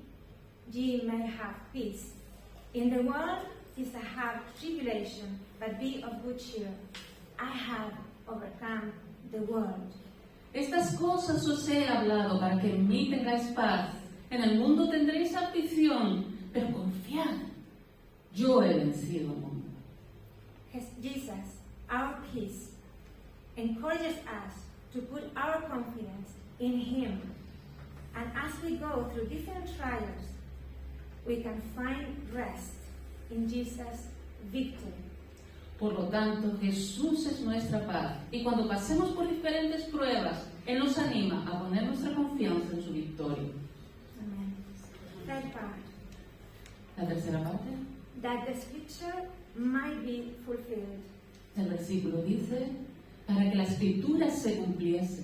ye may have peace. In the world ye shall have tribulation, but be of good cheer. I have overcome the world." Estas cosas os he hablado para que en mí tengáis paz. En el mundo tendréis aflicción, pero confiad, yo he vencido al mundo. Jesus, our peace, encourages us to put our confidence in Him. And as we go through different trials, we can find rest in Jesus' victory. Por lo tanto, Jesús es nuestra paz. Y cuando pasemos por diferentes pruebas, Él nos anima a poner nuestra confianza en su victoria. Amen. Third part, La tercera parte, that the scripture might be fulfilled. el versículo dice, para que la escritura se cumpliese.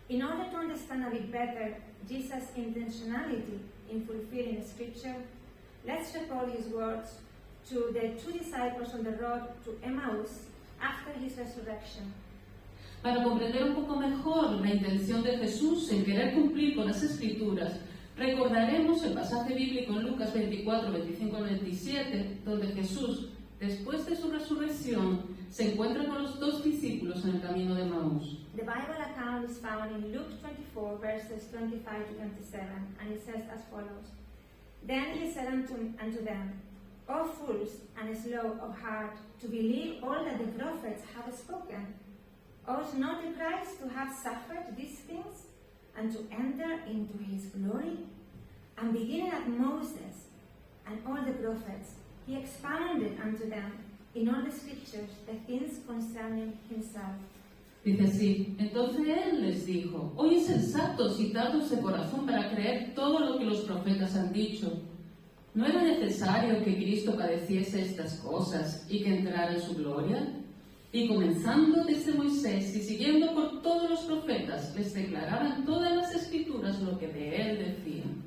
In order to understand a bit better Jesus' intentionality in fulfilling Scripture, let's recall his words to the two disciples on the road to Emmaus after his resurrection. Para comprender un poco mejor la intención de Jesús en querer cumplir con las Escrituras, recordaremos el pasaje bíblico en Lucas 24, 25 al 27, donde Jesús, después de su resurrección, se encuentra con los dos discípulos en el camino de Emaús. The Bible account is found in Luke 24, verses 25 to 27, and it says as follows. Then he said unto them, O fools, and slow of heart, to believe all that the prophets have spoken. Ought not the Christ to have suffered these things, and to enter into his glory? And beginning at Moses and all the prophets, he expounded unto them in all the scriptures the things concerning himself. Dice así, entonces él les dijo, oye sensatos y tardos de corazón para creer todo lo que los profetas han dicho. ¿No era necesario que Cristo padeciese estas cosas y que entrara en su gloria? Y comenzando desde Moisés y siguiendo por todos los profetas, les declaraban todas las escrituras lo que de él decían.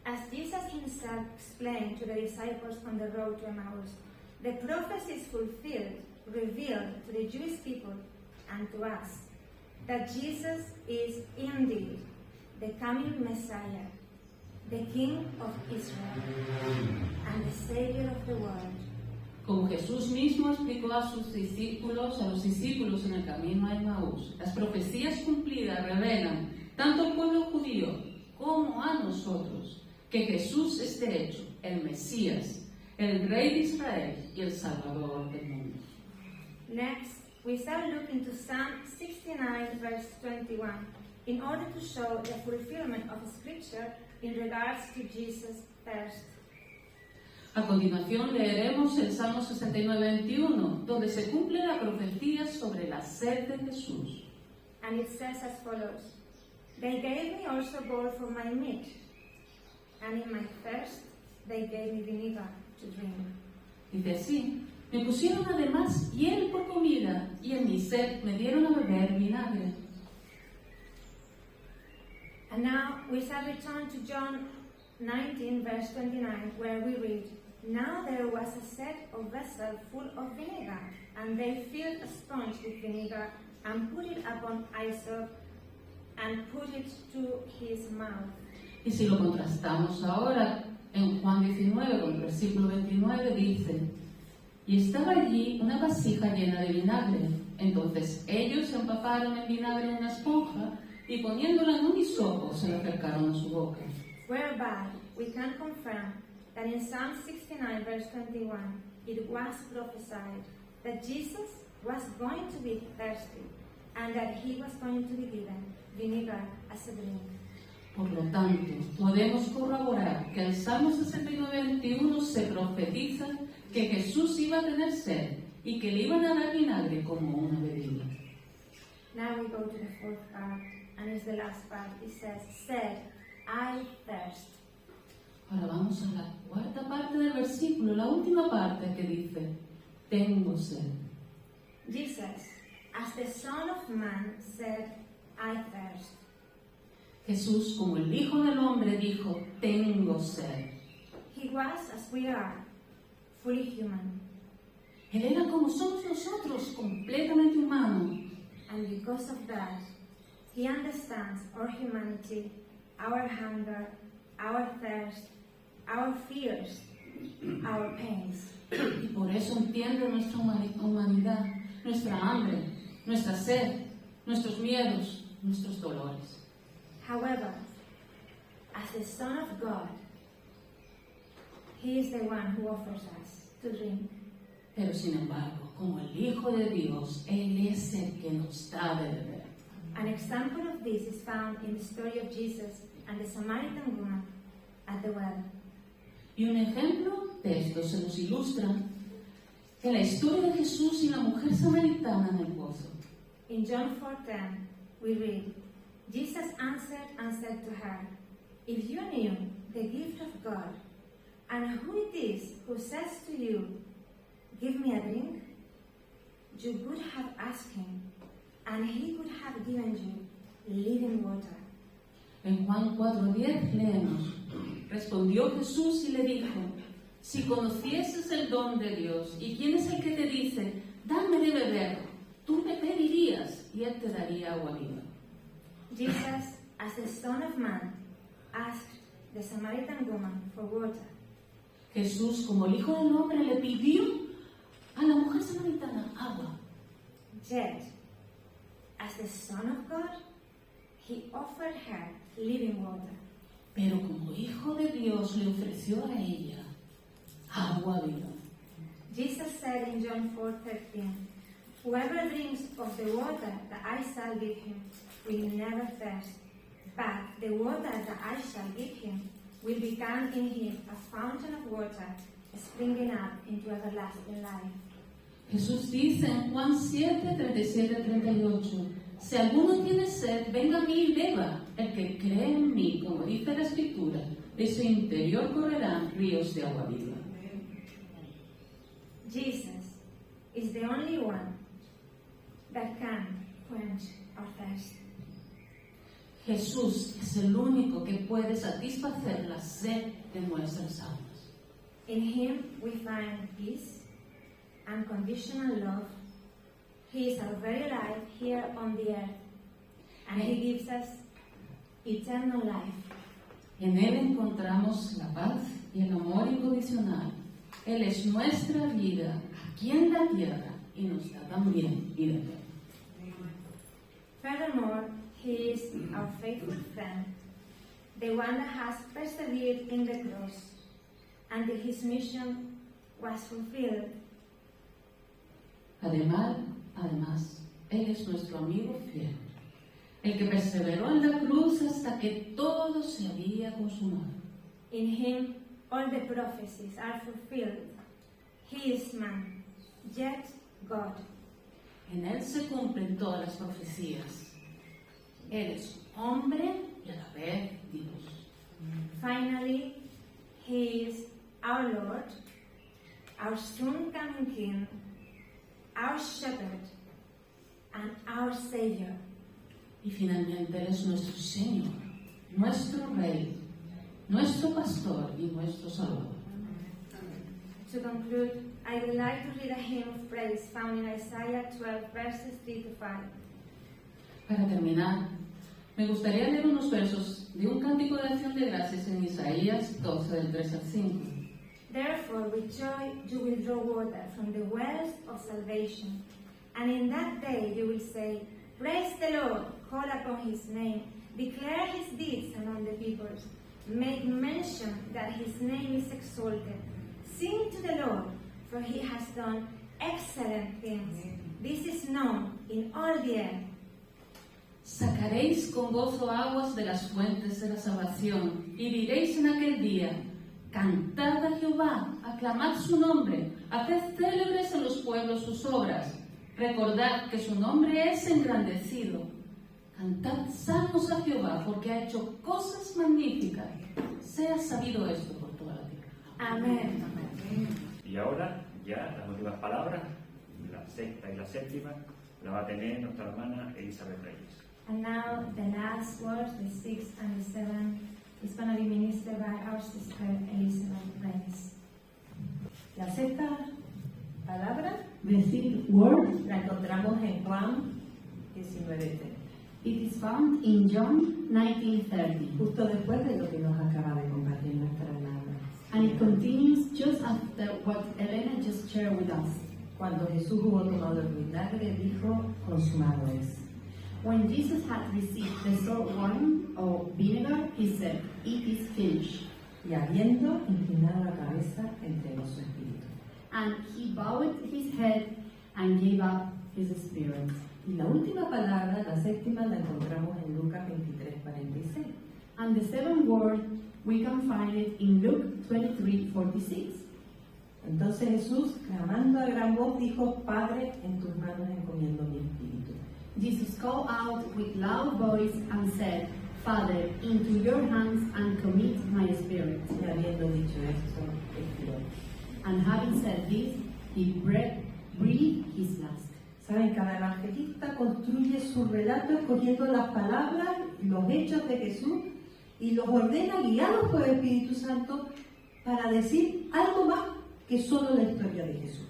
As Jesus himself explained to the disciples on the road to Emmaus, the prophecies fulfilled, revealed to the Jewish people and to us, that Jesus is indeed the coming Messiah, the King of Israel, and the Savior of the world. Como Jesús mismo explicó a los discípulos en el camino a Emaús, las profecías cumplidas revelan, tanto al pueblo judío como a nosotros, que Jesús es de hecho el Mesías, el Rey de Israel y el Salvador del mundo. Next, we start looking to Psalm 69, verse 21, in order to show the fulfillment of Scripture in regards to Jesus' thirst. A continuación leeremos el Salmo 69, 21, donde se cumple la profecía sobre la sed de Jesús. And it says as follows, They gave me also bowl for my meat, and in my thirst they gave me vinegar to drink. Dice así, me pusieron además hiel por comida, y en mi sed me dieron a beber vinagre. And now we shall return to John 19, verse 29, where we read, Now there was a set of vessel full of vinegar, and they filled a sponge with vinegar, and put it upon hyssop, and put it to his mouth. Y si lo contrastamos ahora, en Juan 19, con el versículo 29, dice, y estaba allí una vasija llena de vinagre. Entonces ellos empaparon el vinagre en una esponja, y poniéndola en un hisopo, se la acercaron a su boca. Whereby we can confirm that in Psalm 69, verse 21, it was prophesied that Jesus was going to be thirsty and that he was going to be given vinegar as a drink. Por lo tanto, podemos corroborar que el Salmo 69, 21 se profetiza que Jesús iba a tener sed y que le iban a dar vinagre como una bebida. Now we go to the fourth part, and it's the last part. It says, said, I thirst. Ahora vamos a la cuarta parte del versículo, la última parte que dice, tengo sed. Jesus, as the Son of Man, said, I thirst. Jesús, como el Hijo del Hombre, dijo, tengo sed. He was, as we are, fully human. Él era como somos nosotros, completamente humano. And because of that, he understands our humanity, our hunger, our thirst, our fears, our pains. Y por eso entiende nuestra humanidad, nuestra hambre, nuestra sed, nuestros miedos, nuestros dolores. However, as the Son of God, He is the one who offers us to drink. Pero sin embargo, como el Hijo de Dios, Él es el que nos da de beber. An example of this is found in the story of Jesus and the Samaritan woman at the well. Y un ejemplo de esto se nos ilustra en la historia de Jesús y la mujer samaritana en el pozo. In John 4:10, we read, Jesus answered and said to her, if you knew the gift of God, and who it is who says to you, give me a drink, you would have asked him, and he would have given you living water. En Juan 4:10 leemos, respondió Jesús y le dijo, si conocieses el don de Dios y quién es el que te dice, dame de beber, tú me pedirías y él te daría agua viva. Jesus, as the Son of Man, asked the Samaritan woman for water. Jesús, como el Hijo del Hombre, le pidió a la mujer samaritana agua. Yet, as the Son of God, he offered her living water. Pero como Hijo de Dios le ofreció a ella agua viva. Jesus said in John 4:13, whoever drinks of the water that I shall give him will never thirst, but the water that I shall give him will become in him a fountain of water springing up into everlasting life. Jesús dice en Juan 7:37-38, si alguno tiene sed, venga a mí y beba. El que cree en mí, como dice la Escritura, de su interior correrán ríos de agua viva. Jesus is the only one that can quench our thirst. Jesús es el único que puede satisfacer la sed de nuestras almas. In him we find peace, unconditional love. He is our very life here on the earth, and he gives us eternal life. En Él encontramos la paz y el amor incondicional. Él es nuestra vida aquí en la tierra y nos da también vida eterna. Furthermore, he is our faithful friend, the one that has persevered in the cross until his mission was fulfilled. Además, Él es nuestro amigo fiel, el que perseveró en la cruz hasta que todo se había consumado. In him all the prophecies are fulfilled. He is man, yet God. En Él se cumplen todas las profecías. Él es hombre y a la vez Dios. Finally, he is our Lord, our soon coming King, our Shepherd, and our Savior. Y finalmente Él es nuestro Señor, nuestro Rey, nuestro Pastor y nuestro Salvador. To conclude, I would like to read a hymn of praise found in Isaiah 12, verses 3 to 5. Para terminar, me gustaría leer unos versos de un cántico de acción de gracias en Isaías 12, del 3 al 5. Therefore, with joy you will draw water from the wells of salvation. And in that day you will say, praise the Lord, call upon his name, declare his deeds among the peoples, make mention that his name is exalted. Sing to the Lord, for he has done excellent things. This is known in all the earth. Sacaréis con gozo aguas de las fuentes de la salvación, y diréis en aquel día, cantad a Jehová, aclamad su nombre, haced célebres en los pueblos sus obras, recordad que su nombre es engrandecido. Cantad salmos a Jehová, porque ha hecho cosas magníficas. Sea sabido esto por toda la tierra. Amén. Y ahora, ya las últimas palabras, la sexta y la séptima, la va a tener nuestra hermana Elizabeth Reyes. And now the last words, the sixth and the seventh, is going to be ministered by our sister Elizabeth Reyes. La sexta palabra The sixth word, la encontramos en Juan 19:3, it is found in John 19:30, justo después de lo que nos acaba de compartir nuestra hermana. and it continues just after what Elena just shared with us. Cuando Jesús hubo tomado el vinagre, dijo, consumado es. When Jesus had received the salt wine or vinegar, he said, "It is finished." Y habiendo inclinado la cabeza, entregó su espíritu. And he bowed his head and gave up his spirit. Y la última palabra, la séptima, la encontramos en Lucas 23:46. And the seventh word, we can find it in Luke 23:46. Entonces Jesús, clamando a gran voz, dijo: Padre, en tus manos encomiendo mi espíritu. Jesus called out with loud voice and said, "Father, into your hands and commit my spirit." Y habiendo dicho esto, expiró. And having said this, he breathed his last. Saben, cada evangelista construye su relato escogiendo las palabras y los hechos de Jesús y los ordena guiados por el Espíritu Santo para decir algo más que solo la historia de Jesús.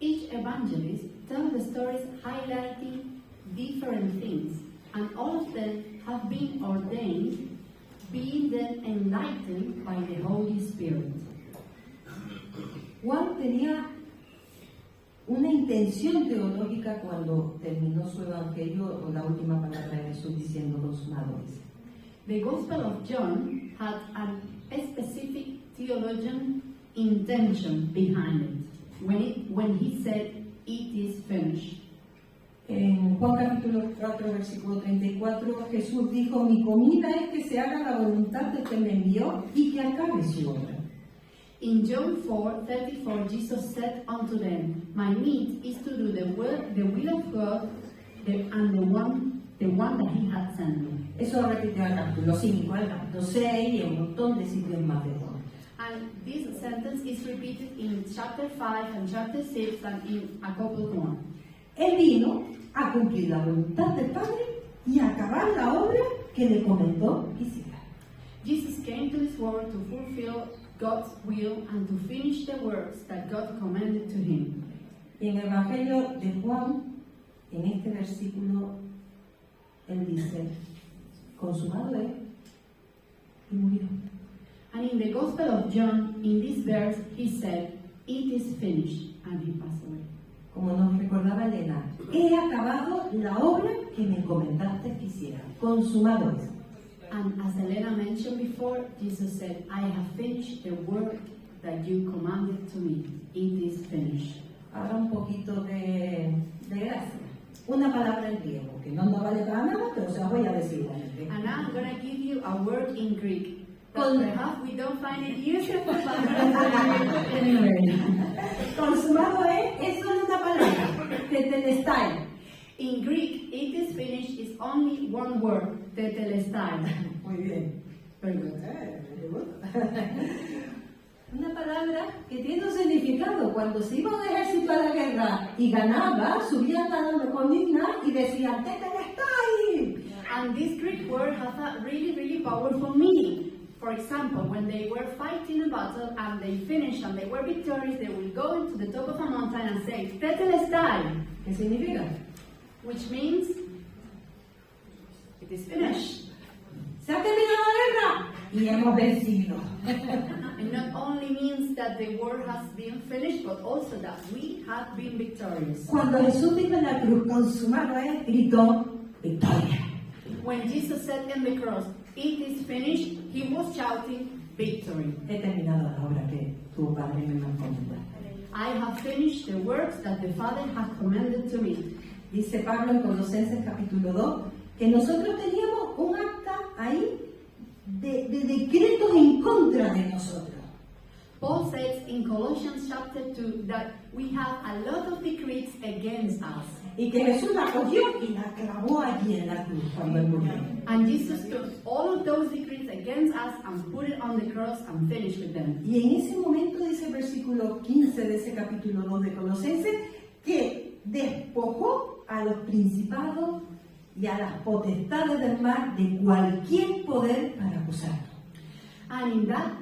Each evangelist tells the stories highlighting different things, and all of them have been ordained, being then enlightened by the Holy Spirit. Juan tenía una intención teológica cuando terminó su evangelio, o la última palabra de Jesús, diciendo: consumadores. The Gospel of John had a specific theologian intention behind it when he said, "It is finished." En Juan capítulo 4, versículo 34, Jesús dijo: mi comida es que se haga la voluntad de que me envió y que acabe su obra. In John 4:34, Jesus said unto them, "My meat is to do the will of God, and the one that He had sent me." Eso lo repitió en el capítulo 5, el capítulo 6 y en un montón de sitios más de Juan. And this sentence is repeated in chapter 5 and chapter 6 and in a couple more. Él vino a cumplir la voluntad del Padre y a acabar la obra que le comentó que hiciera. Jesus came to this world to fulfill God's will and to finish the works that God commanded to him. Y en el Evangelio de Juan, en este versículo, él dice: consumado es, y murió. And in the Gospel of John, in this verse, he said, "It is finished," and he passed away. Como nos recordaba Elena, he acabado la obra que me encomendaste que hiciera. Consumado es. And as Elena mentioned before, Jesus said, "I have finished the work that you commanded to me. It is finished." Ahora un poquito de gracia. Una palabra en griego, que no vale para nada, pero se la voy a decir. And now I'm going to give you a word in Greek. But Con- perhaps we don't find it useful, but Anyway. Consumado es solo una palabra, tetelestai. in Greek, "it is finished" is only one word, tetelestai. Muy bien. Very good. Una palabra que tiene un significado. Cuando se iba un ejército a la guerra y ganaba, subían a la colina y decían: tetelestai. And this Greek word has a really, really powerful meaning. For example, when they were fighting a battle and they finished and they were victorious, they will go into the top of a mountain and say, "Tetelestai," ¿Qué significa? which means it is finished. Se ha terminado la guerra y hemos vencido. It not only means that the war has been finished, but also that we have been victorious. Cuando Jesús dijo en la cruz: consumado es, gritó: victoria. When Jesus said in the cross, "It is finished," he was shouting, "Victory." He terminado la obra que tu Padre me encomendó. I have finished the works that the Father had commanded to me. Dice Pablo en Colosenses capítulo 2 que nosotros teníamos un acta ahí de decretos en contra de nosotros. Paul says in Colossians chapter 2 that we have a lot of decrees against us. Y que Jesús la cogió y la clavó allí en la cruz cuando él murió. And Jesus took all of those decrees against us and put it on the cross and finished with them. Y en ese momento dice el versículo 15 de ese capítulo 2 de Colosenses que despojó a los principados y a las potestades del mar de cualquier poder para acusarnos. And in that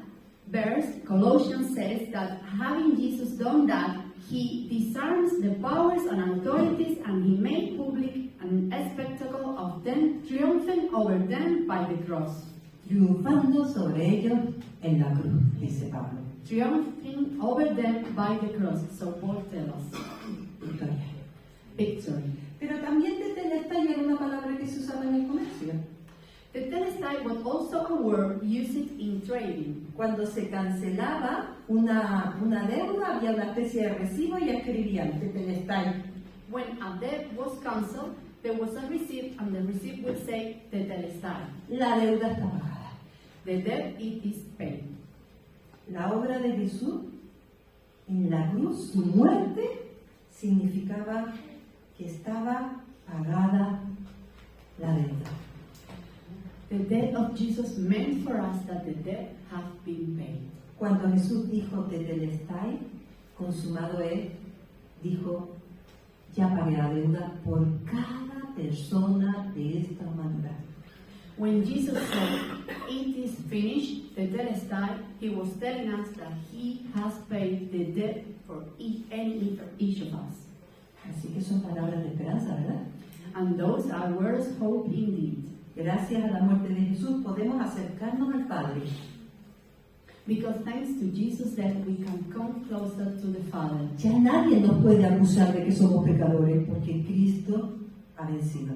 verse, Colossians says that having Jesus done that, he disarms the powers and authorities and he made public a spectacle of them, triumphing over them by the cross. Triunfando sobre ellos en la cruz, dice Pablo. Triumphing over them by the cross. So Paul tells us, Victoria. victory. Pero también tetelestai telestai era una palabra que se usaba en el comercio. The telestai was also a word used in trading. Cuando se cancelaba una deuda, había una especie de recibo y escribían tetelestai. When a debt was cancelled, there was a receipt, and the receipt would say the telestai. La deuda está pagada. The debt it is paid. La obra de Jesús en la cruz, su muerte, significaba que estaba pagada la deuda. The death of Jesus meant for us that the debt has been paid. Cuando Jesús dijo tetelestai, consumado es, dijo, ya pagué la deuda por cada persona de esta humanidad. When Jesus said, "It is finished," the telestai, he was telling us that he has paid the debt for each of us. Así que son palabras de esperanza, ¿verdad? And those are words of hope indeed. Gracias a la muerte de Jesús podemos acercarnos al Padre. Because thanks to Jesus' death, we can come closer to the Father. Ya nadie nos puede acusar de que somos pecadores porque Cristo ha vencido.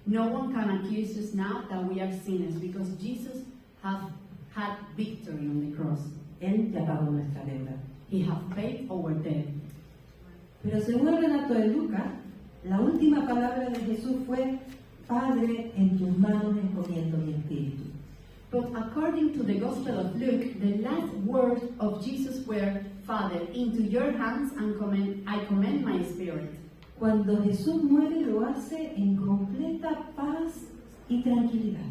No one can accuse us now that we are sinners because Jesus has had victory on the cross. Él ya pagó nuestra deuda. He has paid our debt. Pero según el relato de Lucas, la última palabra de Jesús fue: Padre, en tus manos encomiendo mi espíritu. But according to the Gospel of Luke, the last words of Jesus were, "Father, into your hands I commend my spirit." Cuando Jesús muere lo hace en completa paz y tranquilidad.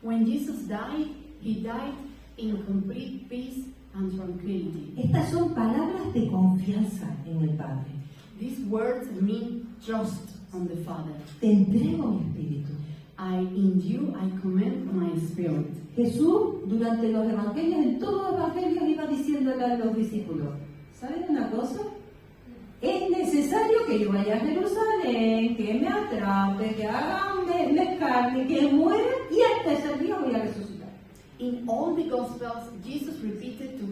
When Jesus died, he died in complete peace and tranquility. Estas son palabras de confianza en el Padre. These words mean trust on the Father. Te entrego mi espíritu. In you I commend my spirit. Jesús, durante los evangelios, en todos los evangelios, iba diciéndole a los discípulos: ¿saben una cosa? Es necesario que yo vaya a Jerusalén, que me atrape, que hagan me carne, que muera, y hasta ese día voy a resucitar. In all the Gospels, Jesus repeated to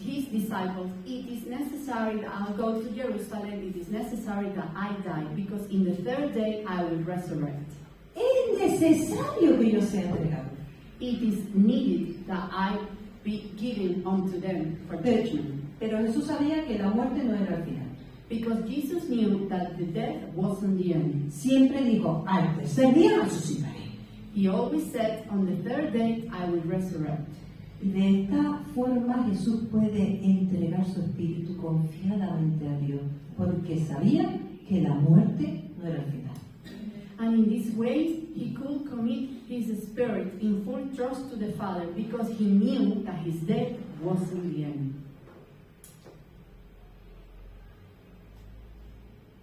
his disciples, "It is necessary that I go to Jerusalem, it is necessary that I die, because in the third day I will resurrect. Es necesario que yo sea entregado. It is needed that I be given unto them for judgment." Pero Jesús sabía que la muerte no era el final. Because Jesus knew that the death wasn't the end. Siempre dijo: al tercer día resucitaré. He always said, "On the third day I will resurrect." Y de esta forma Jesús puede entregar su espíritu confiadamente a Dios, porque sabía que la muerte no era el final. And in this way, he could commit his spirit in full trust to the Father because he knew that his death wasn't the end.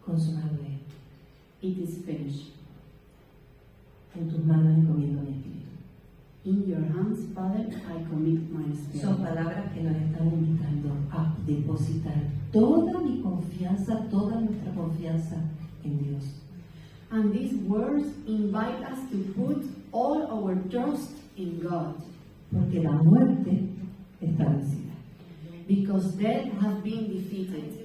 Consumado es. It is finished. En tus manos encomiendo mi espíritu. In your hands, Father, I commit my spirit. Son palabras que nos están invitando a depositar toda mi confianza, toda nuestra confianza en Dios. And these words invite us to put all our trust in God. Porque la muerte está vencida. Because death has been defeated.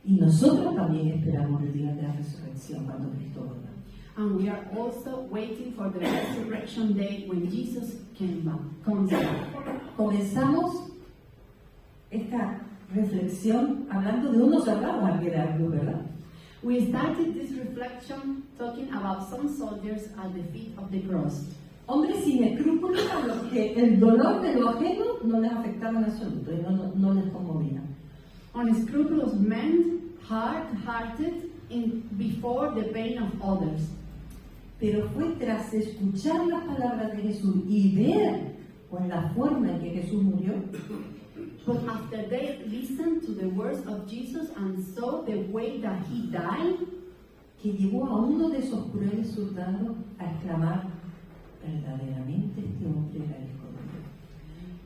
Y nosotros también esperamos el día de la resurrección cuando Cristo vuelva. And we are also waiting for the resurrection day when Jesus comes back. Comenzamos esta reflexión hablando de unos soldados al pie de la cruz, ¿verdad? We started this reflection talking about some soldiers at the feet of the cross. Hombres sin escrúpulos a los que el dolor de lo ajeno no les afectaba en absoluto y no les conmovía. Unscrupulous men, hard-hearted before the pain of others. Pero fue tras escuchar las palabras de Jesús y ver con la forma en que Jesús murió, But after they listened to the words of Jesus and saw the way that he died, que llevó a uno de esos crueles soldados a exclamar: verdaderamente este hombre era el Hijo de Dios.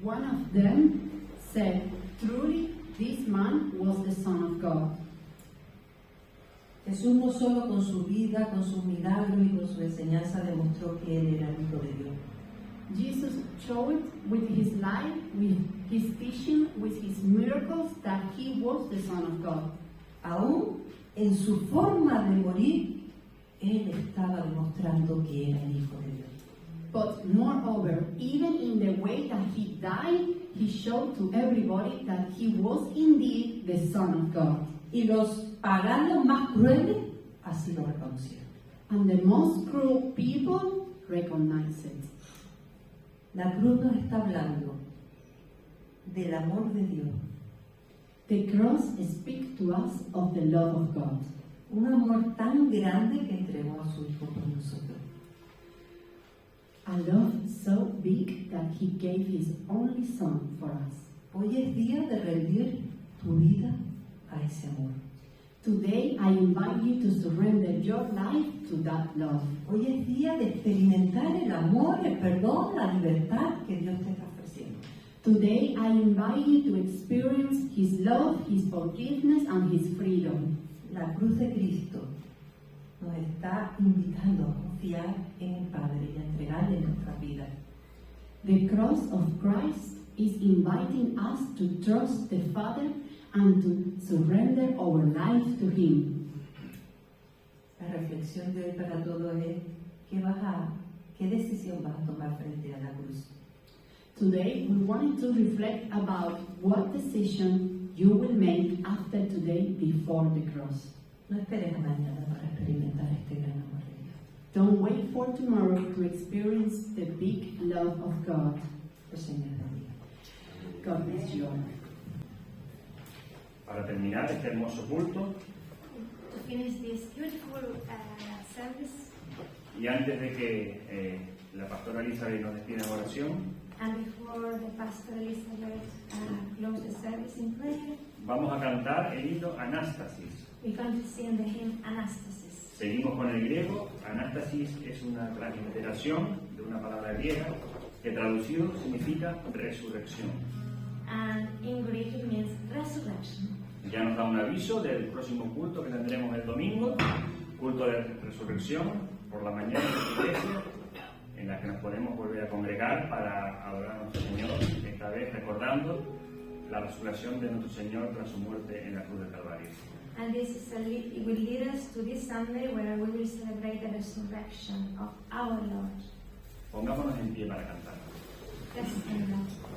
one of them said, "Truly, this man was the Son of God." Jesús no solo con su vida, con sus milagros y con su enseñanza demostró que Él era el Hijo de Dios. Jesus showed with his life, with his teaching, with his miracles, that he was the Son of God. Aún en su forma de morir Él estaba demostrando que era el Hijo de Dios. But moreover, even in the way that he died, he showed to everybody that he was indeed the Son of God. Y los paganos más crueles así lo reconocieron. And the most cruel people recognized it. La cruz nos está hablando del amor de Dios. The cross speaks to us of the love of God. Un amor tan grande que entregó a su Hijo por nosotros. A love so big that he gave his only son for us. Hoy es día de rendir tu vida a ese amor. Today I invite you to surrender your life to that love. Hoy es día de experimentar el amor, el perdón, la libertad que Dios te está ofreciendo. Today I invite you to experience his love, his forgiveness, and his freedom. La cruz de Cristo nos está invitando a confiar en el Padre y a entregarle nuestra vida. The cross of Christ is inviting us to trust the Father and to surrender our life to him. La reflexión de hoy para todos es ¿qué decisión vas a tomar frente a la cruz? Today we wanted to reflect about what decision you will make after today before the cross. No esperes a mañana para experimentar este gran amor de Dios. Don't wait for tomorrow to experience the big love of God. El Señor bendiga. God bless you all. Para terminar este hermoso culto, To finish this beautiful service, y antes de que la pastora Elizabeth nos despida en oración, and before the Pastor Elizabeth close the service in prayer, vamos a cantar el himno Anástasis. we're going to sing the hymn Anastasis. Seguimos con el griego. Anástasis es una transliteración de una palabra griega que traducido significa resurrección. And in Greek it means resurrection. Ya nos da un aviso del próximo culto que tendremos el domingo, culto de resurrección por la mañana en la iglesia, en la que nos podemos volver a congregar para adorar a nuestro Señor, esta vez recordando la resurrección de nuestro Señor tras su muerte en la cruz del Calvario. And this is it will lead us to this Sunday where we will celebrate the resurrection of our Lord. Pongámonos en pie para cantar. Let's stand up.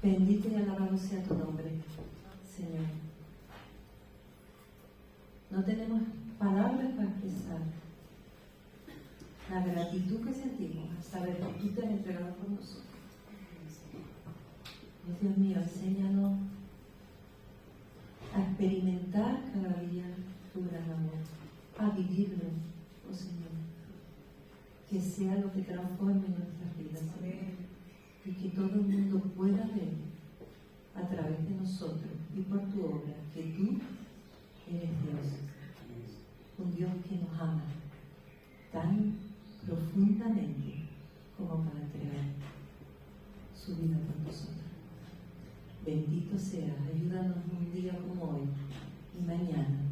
Bendito y alabado sea tu nombre, Señor. No tenemos palabras para expresar la gratitud que sentimos al saber que tú te has entregado por nosotros. Oh, Dios mío, enséñanos a experimentar cada día tu gran amor, a vivirlo, oh Señor. Que sea lo que transforme nuestras vidas, Señor. Y que todo el mundo pueda ver a través de nosotros y por tu obra que tú eres Dios. Un Dios que nos ama tan profundamente como para entregar su vida por nosotros. Bendito seas, ayúdanos un día como hoy y mañana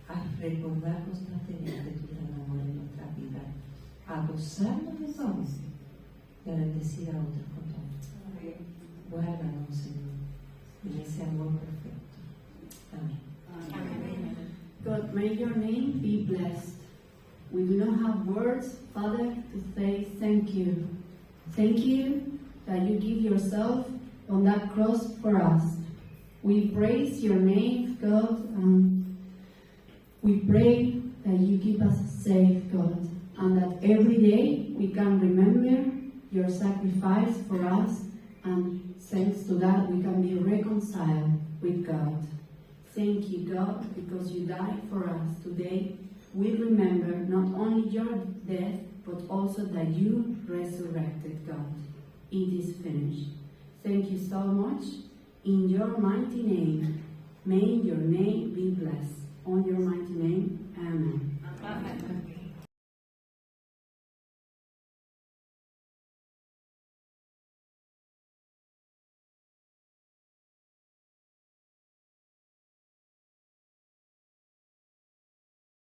a recordar constantemente tu gran amor en nuestra vida, a gozarnos entonces y a bendecir a otros con tu amor. Guárdanos, Señor, en ese amor perfecto. Amén. God, may your name be blessed. We do not have words, Father, to say thank you. Thank you that you give yourself on that cross for us. We praise your name, God, and we pray that you keep us safe, God, and that every day we can remember your sacrifice for us, and thanks to that we can be reconciled with God. Thank you, God, because you died for us today. We remember not only your death, but also that you resurrected, God. It is finished. Thank you so much. In your mighty name, may your name be blessed. On your mighty name, amen. Amen.